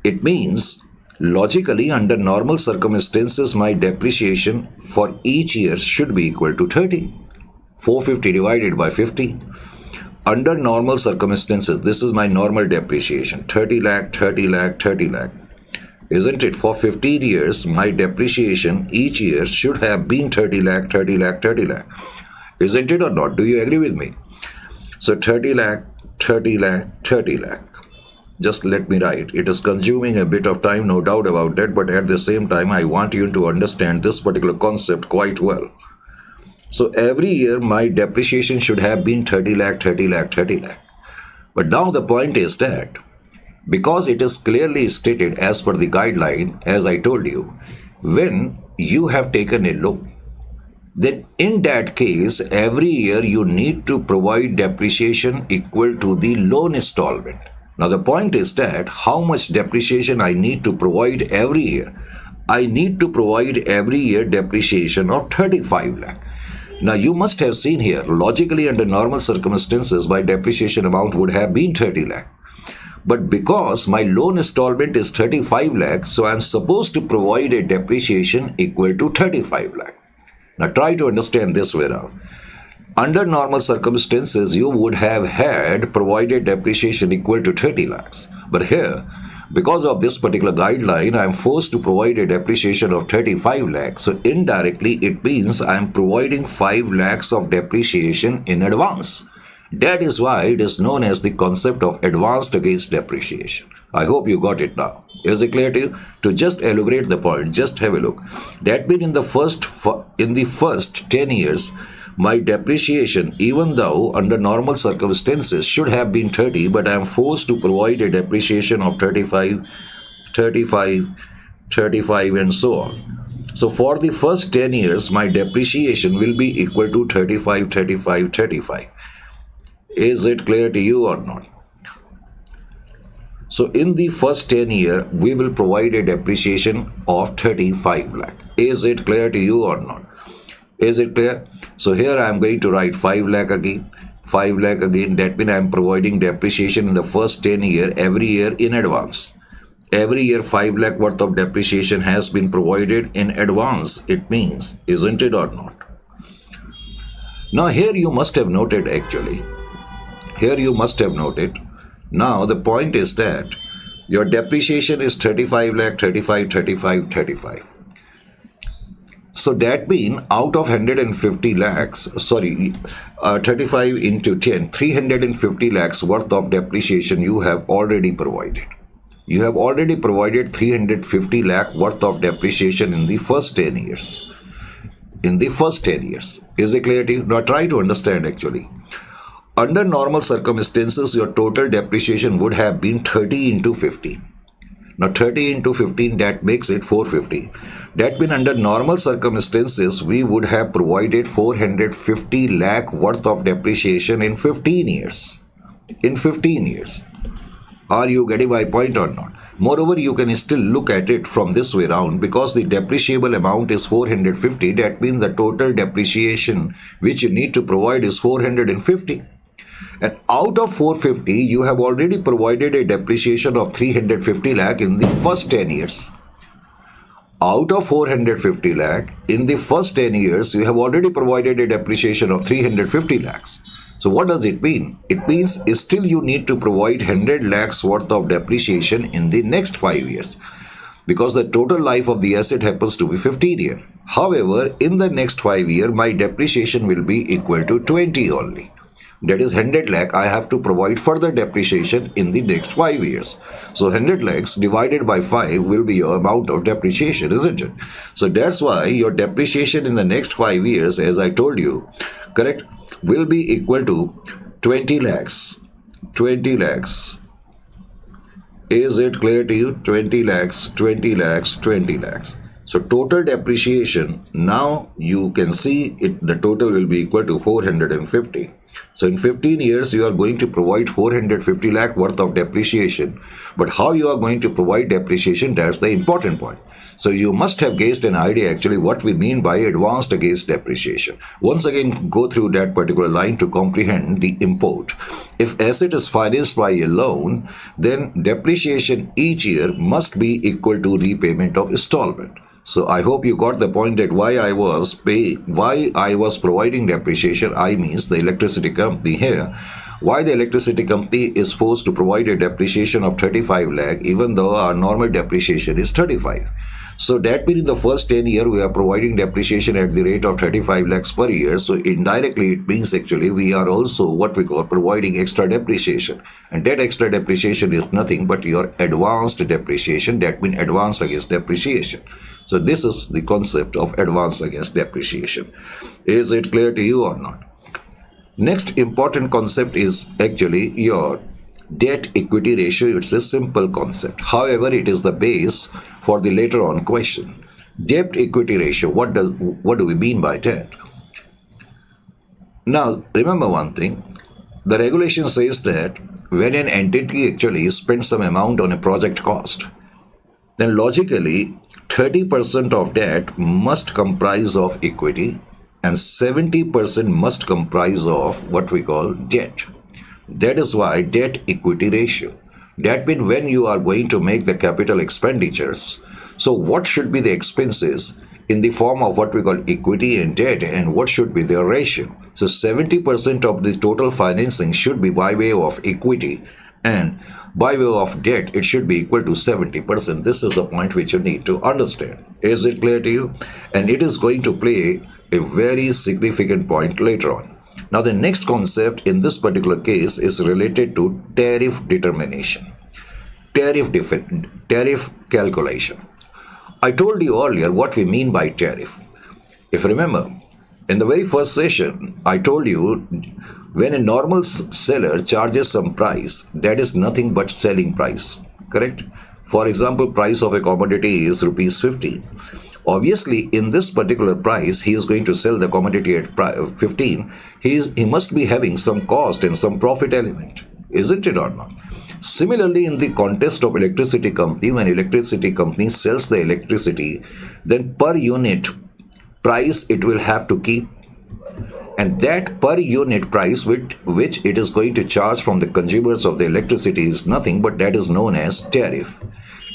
it means logically under normal circumstances, my depreciation for each year should be equal to 30. 450 divided by 50. Under normal circumstances, this is my normal depreciation, 30 lakh, 30 lakh, 30 lakh. Isn't it? For 15 years, my depreciation each year should have been 30 lakh, 30 lakh, 30 lakh. Isn't it or not? Do you agree with me? So 30 lakh, 30 lakh, 30 lakh. Just let me write. It is consuming a bit of time, no doubt about that, but at the same time, I want you to understand this particular concept quite well. So every year my depreciation should have been 30 lakh, 30 lakh, 30 lakh. But now the point is that because it is clearly stated as per the guideline, as I told you, when you have taken a loan, then in that case, every year you need to provide depreciation equal to the loan installment. Now the point is that how much depreciation I need to provide every year. I need to provide every year depreciation of 35 lakh. Now you must have seen here, logically under normal circumstances, my depreciation amount would have been 30 lakh. But because my loan installment is 35 lakh, so I am supposed to provide a depreciation equal to 35 lakh. Now try to understand this way now. Under normal circumstances, you would have had provided depreciation equal to 30 lakhs. But here, because of this particular guideline, I am forced to provide a depreciation of 35 lakhs. So indirectly, it means I am providing 5 lakhs of depreciation in advance. That is why it is known as the concept of advanced against depreciation. I hope you got it now. Is it clear to you? To just elaborate the point, just have a look. That means in the first 10 years, my depreciation, even though under normal circumstances should have been 30, but I am forced to provide a depreciation of 35, 35, 35 and so on. So for the first 10 years, my depreciation will be equal to 35, 35, 35. Is it clear to you or not? So in the first 10 year, we will provide a depreciation of 35 lakh. Is it clear to you or not? Is it clear? So here I am going to write 5 lakh again. 5 lakh again. That means I am providing depreciation in the first 10 year every year in advance. Every year 5 lakh worth of depreciation has been provided in advance. It means, isn't it or not? Now here you must have noted actually. Here you must have noted. Now the point is that your depreciation is 35 lakh, 35, 35, 35. So that means out of 150 lakhs, 35 into 10, 350 lakhs worth of depreciation you have already provided. You have already provided 350 lakh worth of depreciation in the first 10 years. In the first 10 years. Is it clear to you? Now try to understand actually. Under normal circumstances, your total depreciation would have been 30 into 15. Now 30 into 15, that makes it 450. That means under normal circumstances, we would have provided 450 lakh worth of depreciation in 15 years. In 15 years. Are you getting my point or not? Moreover, you can still look at it from this way around because the depreciable amount is 450. That means the total depreciation which you need to provide is 450. And out of 450, you have already provided a depreciation of 350 lakh in the first 10 years. Out of 450 lakh, in the first 10 years, you have already provided a depreciation of 350 lakhs. So what does it mean? It means still you need to provide 100 lakhs worth of depreciation in the next 5 years. Because the total life of the asset happens to be 15 years. However, in the next 5 years, my depreciation will be equal to 20 only. That is 100 lakh, I have to provide further depreciation in the next 5 years. So 100 lakhs divided by 5 will be your amount of depreciation, isn't it? So that's why your depreciation in the next 5 years, as I told you, correct, will be equal to 20 lakhs. 20 lakhs. Is it clear to you? 20 lakhs, 20 lakhs, 20 lakhs. So total depreciation, now you can see it, the total will be equal to 450. So in 15 years, you are going to provide 450 lakh worth of depreciation. But how you are going to provide depreciation, that's the important point. So you must have gauged an idea actually what we mean by advanced against depreciation. Once again, go through that particular line to comprehend the import. If asset is financed by a loan, then depreciation each year must be equal to repayment of installment. So I hope you got the point that why I was providing depreciation. I means the electricity company here. Why the electricity company is forced to provide a depreciation of 35 lakh even though our normal depreciation is 35. So that means in the first 10 years we are providing depreciation at the rate of 35 lakhs per year. So indirectly it means actually we are also what we call providing extra depreciation. And that extra depreciation is nothing but your advanced depreciation. That means advance against depreciation. So this is the concept of advance against depreciation. Is it clear to you or not? Next important concept is actually your debt equity ratio. It's a simple concept. However, it is the base for the later on question. Debt equity ratio, what do we mean by that? Now, remember one thing. The regulation says that when an entity actually spends some amount on a project cost, then logically 30% of that must comprise of equity and 70% must comprise of what we call debt. That is why debt equity ratio. That means when you are going to make the capital expenditures, so what should be the expenses in the form of what we call equity and debt, and what should be their ratio? So 70% of the total financing should be by way of equity, and by way of debt it should be equal to 70%. This is the point which you need to understand. Is it clear to you? And it is going to play a very significant point later on. Now the next concept in this particular case is related to tariff determination, tariff calculation. I told you earlier what we mean by tariff. If you remember, in the very first session, I told you when a normal seller charges some price, that is nothing but selling price, correct? For example, price of a commodity is rupees 50. Obviously, in this particular price, he is going to sell the commodity at 15. He must be having some cost and some profit element, isn't it or not? Similarly, in the context of electricity company, when electricity company sells the electricity, then per unit price it will have to keep, and that per unit price which it is going to charge from the consumers of the electricity is nothing but that is known as tariff.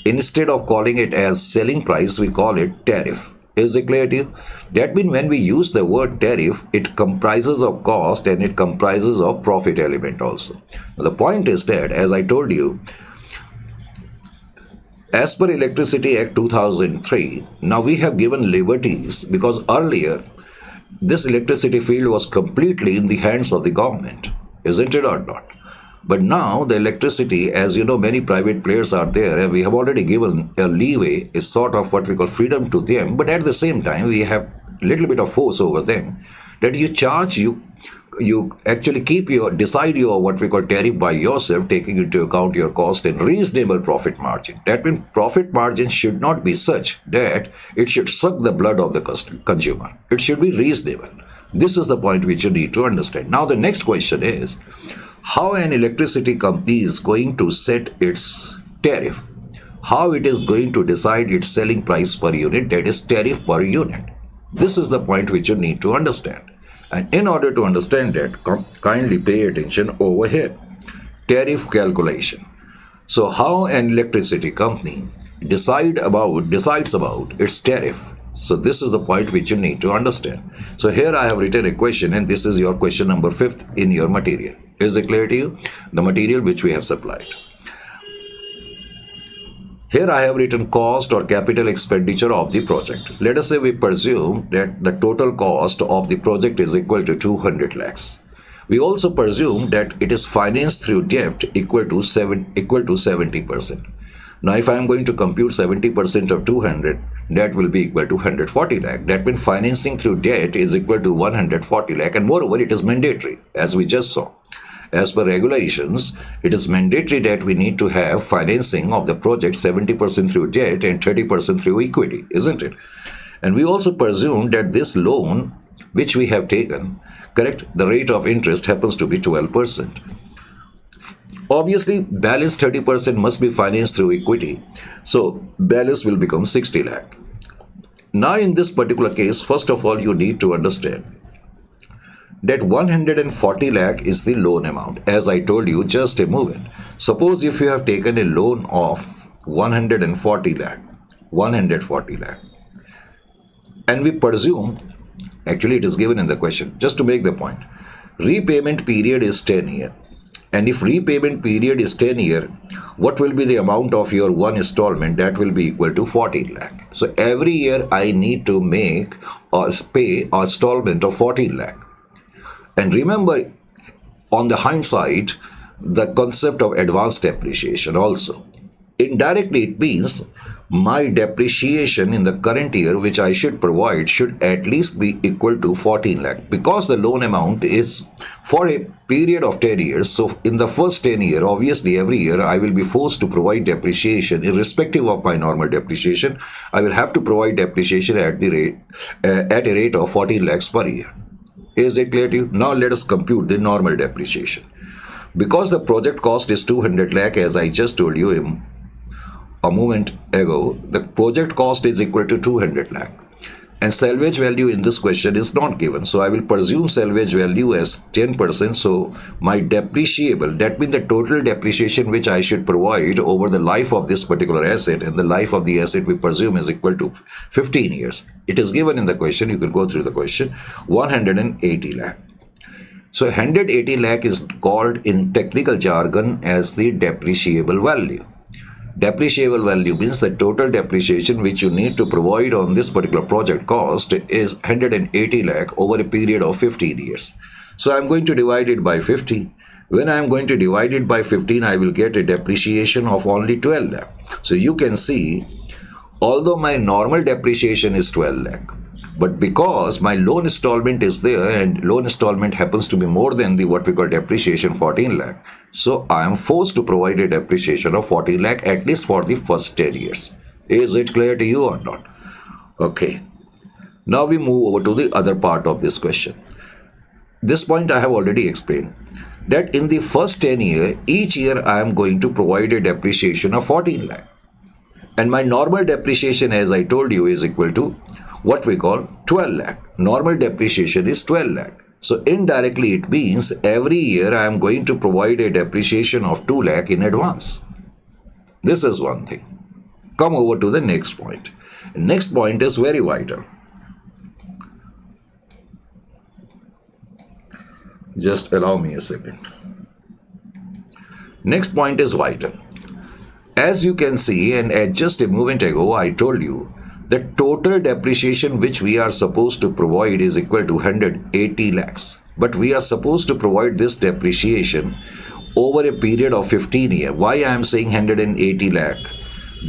Instead of calling it as selling price, we call it tariff. Is it clear to you? That means when we use the word tariff, it comprises of cost and it comprises of profit element also. Now, the point is that, as I told you, as per Electricity Act 2003, now we have given liberties because earlier this electricity field was completely in the hands of the government, isn't it or not? But now the electricity, as you know, many private players are there, and we have already given a leeway, a sort of what we call freedom to them. But at the same time, we have a little bit of force over them that you actually decide your what we call tariff by yourself, taking into account your cost and reasonable profit margin. That means profit margin should not be such that it should suck the blood of the consumer. It should be reasonable. This is the point which you need to understand. Now the next question is, how an electricity company is going to set its tariff, how it is going to decide its selling price per unit, that is tariff per unit. This is the point which you need to understand. And in order to understand that, kindly pay attention over here. Tariff calculation. So how an electricity company decides about its tariff. So this is the point which you need to understand. So here I have written a question, and this is your question number 5 in your material. Is it clear to you? The material which we have supplied. Here I have written cost or capital expenditure of the project. Let us say we presume that the total cost of the project is equal to 200 lakhs. We also presume that it is financed through debt equal to 70%. Now if I am going to compute 70% of 200, that will be equal to 140 lakh. That means financing through debt is equal to 140 lakh, and moreover it is mandatory, as we just saw. As per regulations, it is mandatory that we need to have financing of the project 70% through debt and 30% through equity, isn't it? And we also presume that this loan which we have taken, correct, the rate of interest happens to be 12%. Obviously, balance 30% must be financed through equity. So, balance will become 60 lakh. Now, in this particular case, first of all, you need to understand that 140 lakh is the loan amount. As I told you just a moment. Suppose if you have taken a loan of 140 lakh, and we presume, actually it is given in the question, just to make the point, repayment period is 10 years. And if repayment period is 10 years, what will be the amount of your one installment? That will be equal to 14 lakh. So every year I need to make or pay an installment of 14 lakh. And remember, on the hindsight, the concept of advanced depreciation also. Indirectly, it means my depreciation in the current year which I should provide should at least be equal to 14 lakh, because the loan amount is for a period of 10 years. So in the first 10 year, obviously every year I will be forced to provide depreciation irrespective of my normal depreciation. I will have to provide depreciation at a rate of 14 lakhs per year. Is it clear to you? Now let us compute the normal depreciation. Because the project cost is 200 lakh, as I just told you a moment ago, the project cost is equal to 200 lakh. And salvage value in this question is not given. So I will presume salvage value as 10%. So my depreciable, that means the total depreciation which I should provide over the life of this particular asset, and the life of the asset we presume is equal to 15 years. It is given in the question. You can go through the question. 180 lakh. So 180 lakh is called in technical jargon as the depreciable value. Depreciable value means the total depreciation which you need to provide on this particular project cost is 180 lakh over a period of 15 years. So I'm going to divide it by 15. When I'm going to divide it by 15, I will get a depreciation of only 12 lakh. So you can see, although my normal depreciation is 12 lakh, but because my loan installment is there and loan installment happens to be more than the what we call depreciation 14 lakh, so I am forced to provide a depreciation of 14 lakh at least for the first 10 years. Is it clear to you or not? Okay. Now we move over to the other part of this question. This point I have already explained, that in the first 10 years, each year I am going to provide a depreciation of 14 lakh. And my normal depreciation, as I told you, is equal to what we call 12 lakh. Normal depreciation is 12 lakh. So indirectly it means every year I am going to provide a depreciation of 2 lakh in advance. This is one thing. Come over to the next point. Next point is very vital. Just allow me a second. Next point is vital. As you can see, and just a moment ago I told you, the total depreciation which we are supposed to provide is equal to 180 lakhs. But we are supposed to provide this depreciation over a period of 15 years. Why I am saying 180 lakh?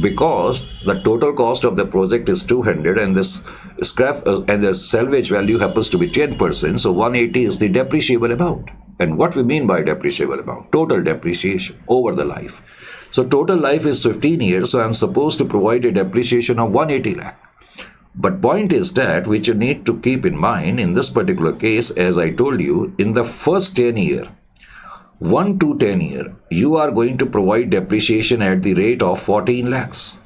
Because the total cost of the project is 200 and this scrap and the salvage value happens to be 10%. So 180 is the depreciable amount. And what we mean by depreciable amount? Total depreciation over the life. So total life is 15 years, so I am supposed to provide a depreciation of 180 lakh. But point is that which you need to keep in mind in this particular case, as I told you, in the first 10 year, 1 to 10 year, you are going to provide depreciation at the rate of 14 lakhs.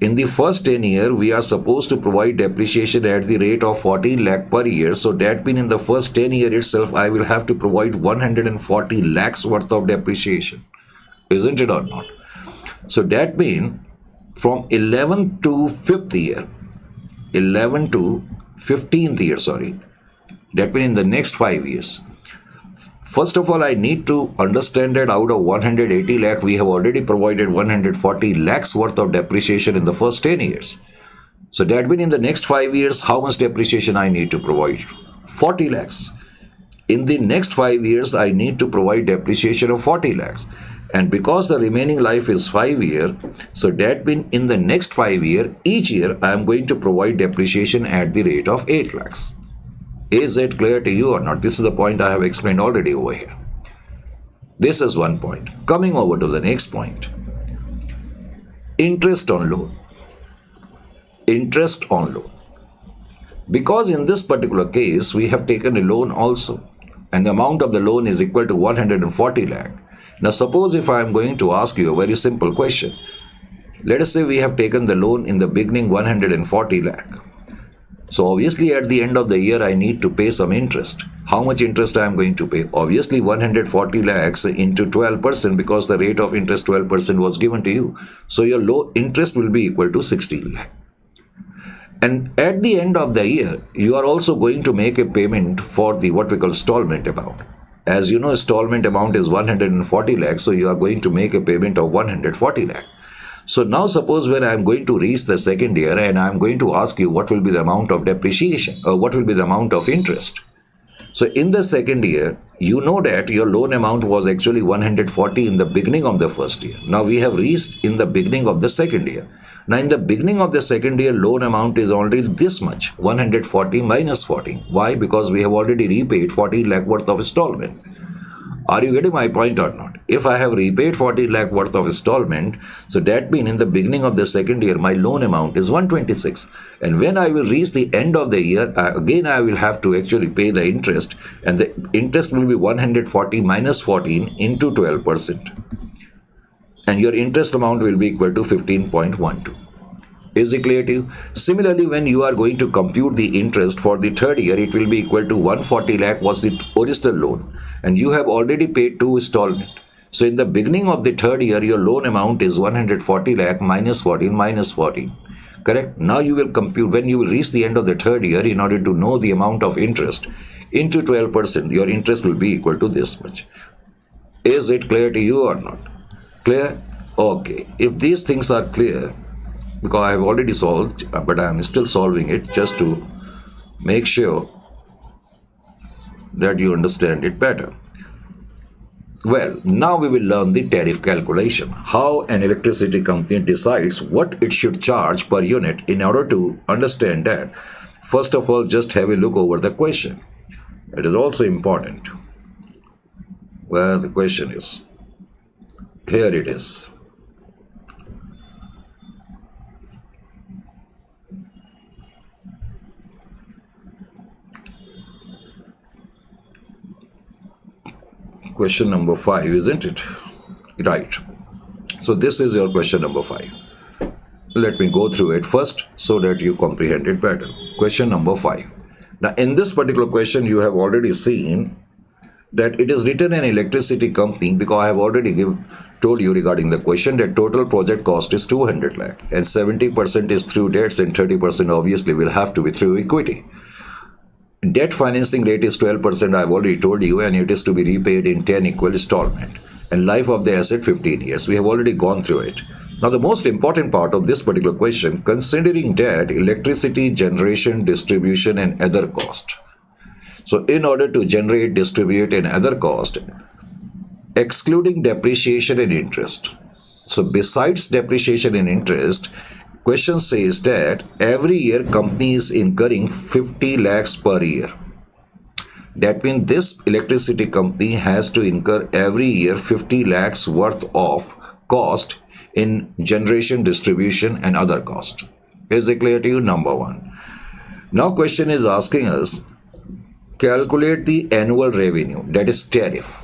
In the first 10 year, we are supposed to provide depreciation at the rate of 14 lakh per year. So that means in the first 10 year itself, I will have to provide 140 lakhs worth of depreciation. Isn't it or not? So that means from 11th to 5th year, 11 to 15th year, that means in the next 5 years. First of all, I need to understand that out of 180 lakh, we have already provided 140 lakhs worth of depreciation in the first 10 years. So that means in the next 5 years, how much depreciation I need to provide? 40 lakhs. In the next 5 years, I need to provide depreciation of 40 lakhs. And because the remaining life is 5 years, so that means in the next 5 years, each year I am going to provide depreciation at the rate of 8 lakhs. Is it clear to you or not? This is the point I have explained already over here. This is one point. Coming over to the next point. Interest on loan. Interest on loan. Because in this particular case, we have taken a loan also, and the amount of the loan is equal to 140 lakh. Now suppose if I am going to ask you a very simple question. Let us say we have taken the loan in the beginning 140 lakh. So obviously at the end of the year I need to pay some interest. How much interest I am going to pay? Obviously 140 lakhs into 12% because the rate of interest 12% was given to you. So your loan interest will be equal to 16 lakh. And at the end of the year, you are also going to make a payment for the what we call installment amount. As you know, installment amount is 140 lakhs, so you are going to make a payment of 140 lakh. So now suppose when I am going to reach the second year and I am going to ask you what will be the amount of depreciation or what will be the amount of interest. So in the second year, you know that your loan amount was actually 140 in the beginning of the first year. Now we have reached in the beginning of the second year. Now in the beginning of the second year, loan amount is already this much, 140 minus 40. Why? Because we have already repaid 40 lakh worth of installment. Are you getting my point or not? If I have repaid 40 lakh worth of installment, so that means in the beginning of the second year, my loan amount is 126. And when I will reach the end of the year, again I will have to actually pay the interest, and the interest will be 140 minus 14 into 12%. And your interest amount will be equal to 15.12. Is it clear to you? Similarly, when you are going to compute the interest for the third year, it will be equal to 140 lakh was the original loan, and you have already paid 2 installment. So in the beginning of the third year, your loan amount is 140 lakh minus 14 minus 14. Correct? Now you will compute, when you will reach the end of the third year, in order to know the amount of interest into 12%, your interest will be equal to this much. Is it clear to you or not? Clear? Okay. If these things are clear, because I have already solved, but I am still solving it just to make sure that you understand it better. Well, now we will learn the tariff calculation, how an electricity company decides what it should charge per unit. In order to understand that, first of all, just have a look over the question. It is also important. Where the question is. Here it is. Question number 5, isn't it? Right. So this is your question number 5. Let me go through it first so that you comprehend it better. Question number 5. Now in this particular question, you have already seen that it is written an electricity company, because I have already told you regarding the question that total project cost is 200 lakh and 70% is through debts and 30% obviously will have to be through equity. Debt financing rate is 12%, I've already told you, and it is to be repaid in 10 equal installment. And life of the asset 15 years. We have already gone through it. Now the most important part of this particular question, considering debt, electricity generation, distribution and other cost. So in order to generate, distribute and other cost, excluding depreciation and interest. So besides depreciation and interest, question says that every year company is incurring 50 lakhs per year. That means this electricity company has to incur every year 50 lakhs worth of cost in generation, distribution and other cost. Is it clear to you? Number 1. Now question is asking us, calculate the annual revenue, that is tariff.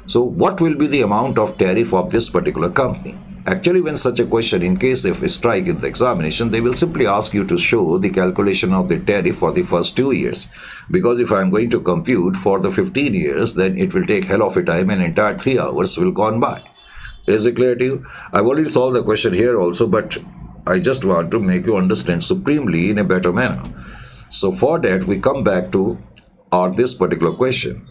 So what will be the amount of tariff of this particular company? Actually, when such a question, in case if a strike in the examination, they will simply ask you to show the calculation of the tariff for the first 2 years. Because if I am going to compute for the 15 years, then it will take hell of a time and entire 3 hours will gone by. Is it clear to you? I've already solved the question here also, but I just want to make you understand supremely in a better manner. So for that, we come back to this particular question.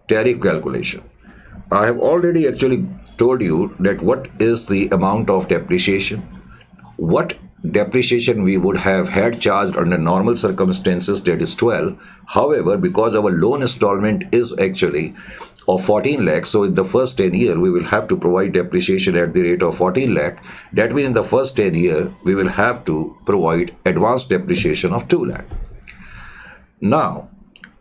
Tariff calculation. I have already actually told you that what is the amount of depreciation, what depreciation we would have had charged under normal circumstances, that is 12. However, because our loan installment is actually of 14 lakh, so in the first 10 year we will have to provide depreciation at the rate of 14 lakh. That means in the first 10 year we will have to provide advanced depreciation of 2 lakh. Now,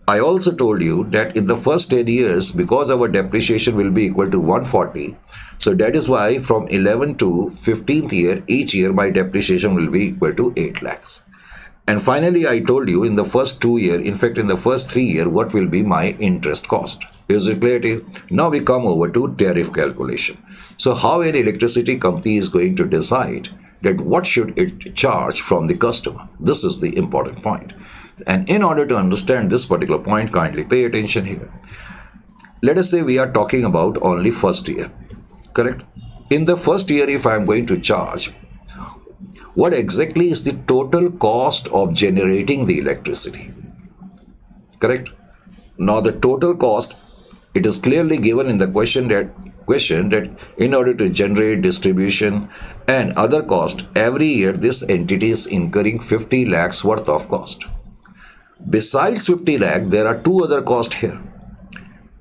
I also told you that in the first 10 years, because our depreciation will be equal to 140, so that is why from 11 to 15th year, each year my depreciation will be equal to 8 lakhs. And finally, I told you in the first 2 year, in fact in the first 3 year, what will be my interest cost. Is it clear to you? Now we come over to tariff calculation. So how an electricity company is going to decide that what should it charge from the customer? This is the important point. And in order to understand this particular point, kindly pay attention here. Let us say we are talking about only first year, correct? In the first year, if I am going to charge, what exactly is the total cost of generating the electricity? Correct? Now the total cost, it is clearly given in the question that question that in order to generate distribution and other cost, every year this entity is incurring 50 lakhs worth of cost. Besides 50 lakh, there are two other costs here.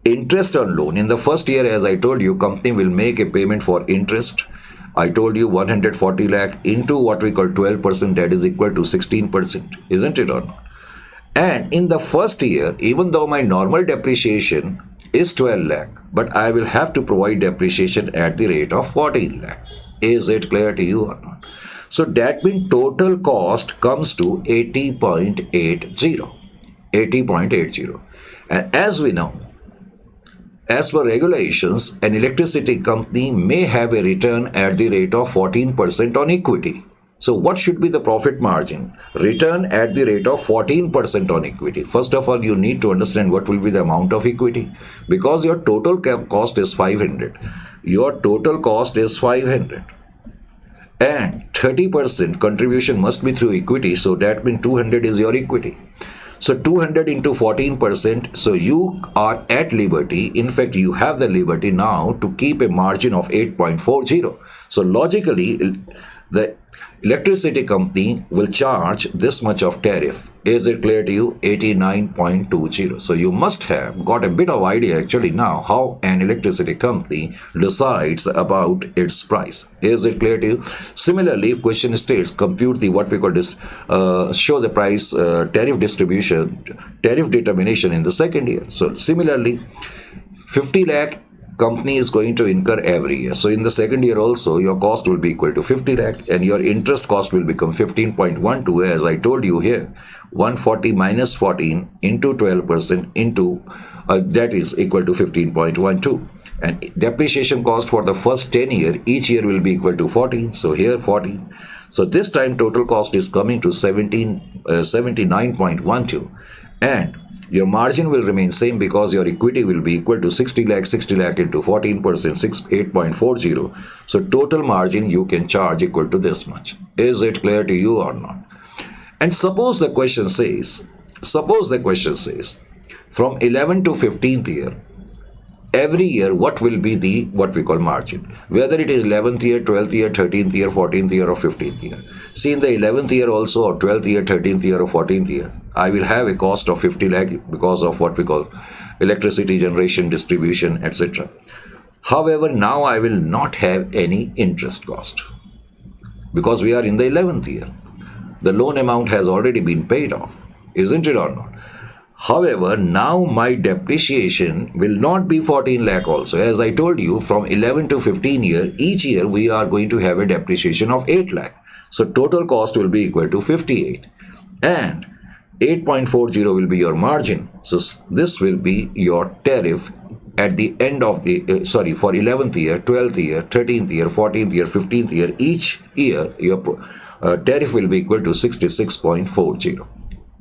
Interest on loan. In the first year, as I told you, company will make a payment for interest. I told you 140 lakh into what we call 12%, that is equal to 16%, isn't it or not? And in the first year, even though my normal depreciation is 12 lakh, but I will have to provide depreciation at the rate of 14 lakh. Is it clear to you or not? So that means total cost comes to 80.80. 80.80. And as we know, as per regulations, an electricity company may have a return at the rate of 14% on equity. So what should be the profit margin? Return at the rate of 14% on equity. First of all, you need to understand what will be the amount of equity. Because your total cost is 500. Your total cost is 500. And 30% contribution must be through equity. So that means 200 is your equity. So 200 into 14%, so you are at liberty. In fact, you have the liberty now to keep a margin of 8.40. So logically, the electricity company will charge this much of tariff. Is it clear to you? 89.20. So you must have got a bit of idea actually now how an electricity company decides about its price. Is it clear to you? Similarly, if question states compute the what we call this show the price tariff distribution, tariff determination in the second year. So similarly, 50 lakh company is going to incur every year. So in the second year also, your cost will be equal to 50 lakh and your interest cost will become 15.12. As I told you here, 140 minus 14 into 12% into that is equal to 15.12. And depreciation cost for the first 10 year, each year will be equal to 14. So here 14. So this time total cost is coming to 79.12. And your margin will remain same because your equity will be equal to 60 lakh into 14%, 8.40. So total margin you can charge equal to this much. Is it clear to you or not? And suppose the question says, from 11th to 15th year, every year what will be the what we call margin, whether it is 11th year, 12th year, 13th year, 14th year or 15th year. See, in the 11th year also or 12th year, 13th year or 14th year, I will have a cost of 50 lakh because of what we call electricity generation, distribution, etc. However, now I will not have any interest cost because we are in the 11th year. The loan amount has already been paid off, isn't it or not? However, now my depreciation will not be 14 lakh also. As I told you, from 11 to 15 year, each year we are going to have a depreciation of 8 lakh. So total cost will be equal to 58. And 8.40 will be your margin. So this will be your tariff at the end of the, for 11th year, 12th year, 13th year, 14th year, 15th year. Each year, your tariff will be equal to 66.40.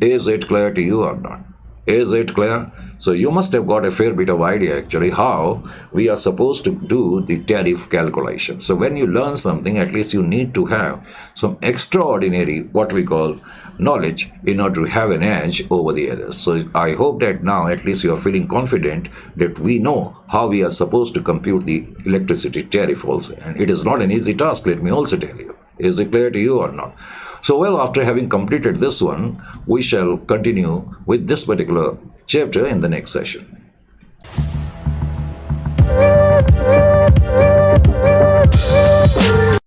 Is it clear to you or not? Is it clear? So you must have got a fair bit of idea actually how we are supposed to do the tariff calculation. So when you learn something, at least you need to have some extraordinary what we call knowledge in order to have an edge over the others. So I hope that now at least you are feeling confident that we know how we are supposed to compute the electricity tariff also. And it is not an easy task, let me also tell you. Is it clear to you or not? So, well, after having completed this one, we shall continue with this particular chapter in the next session.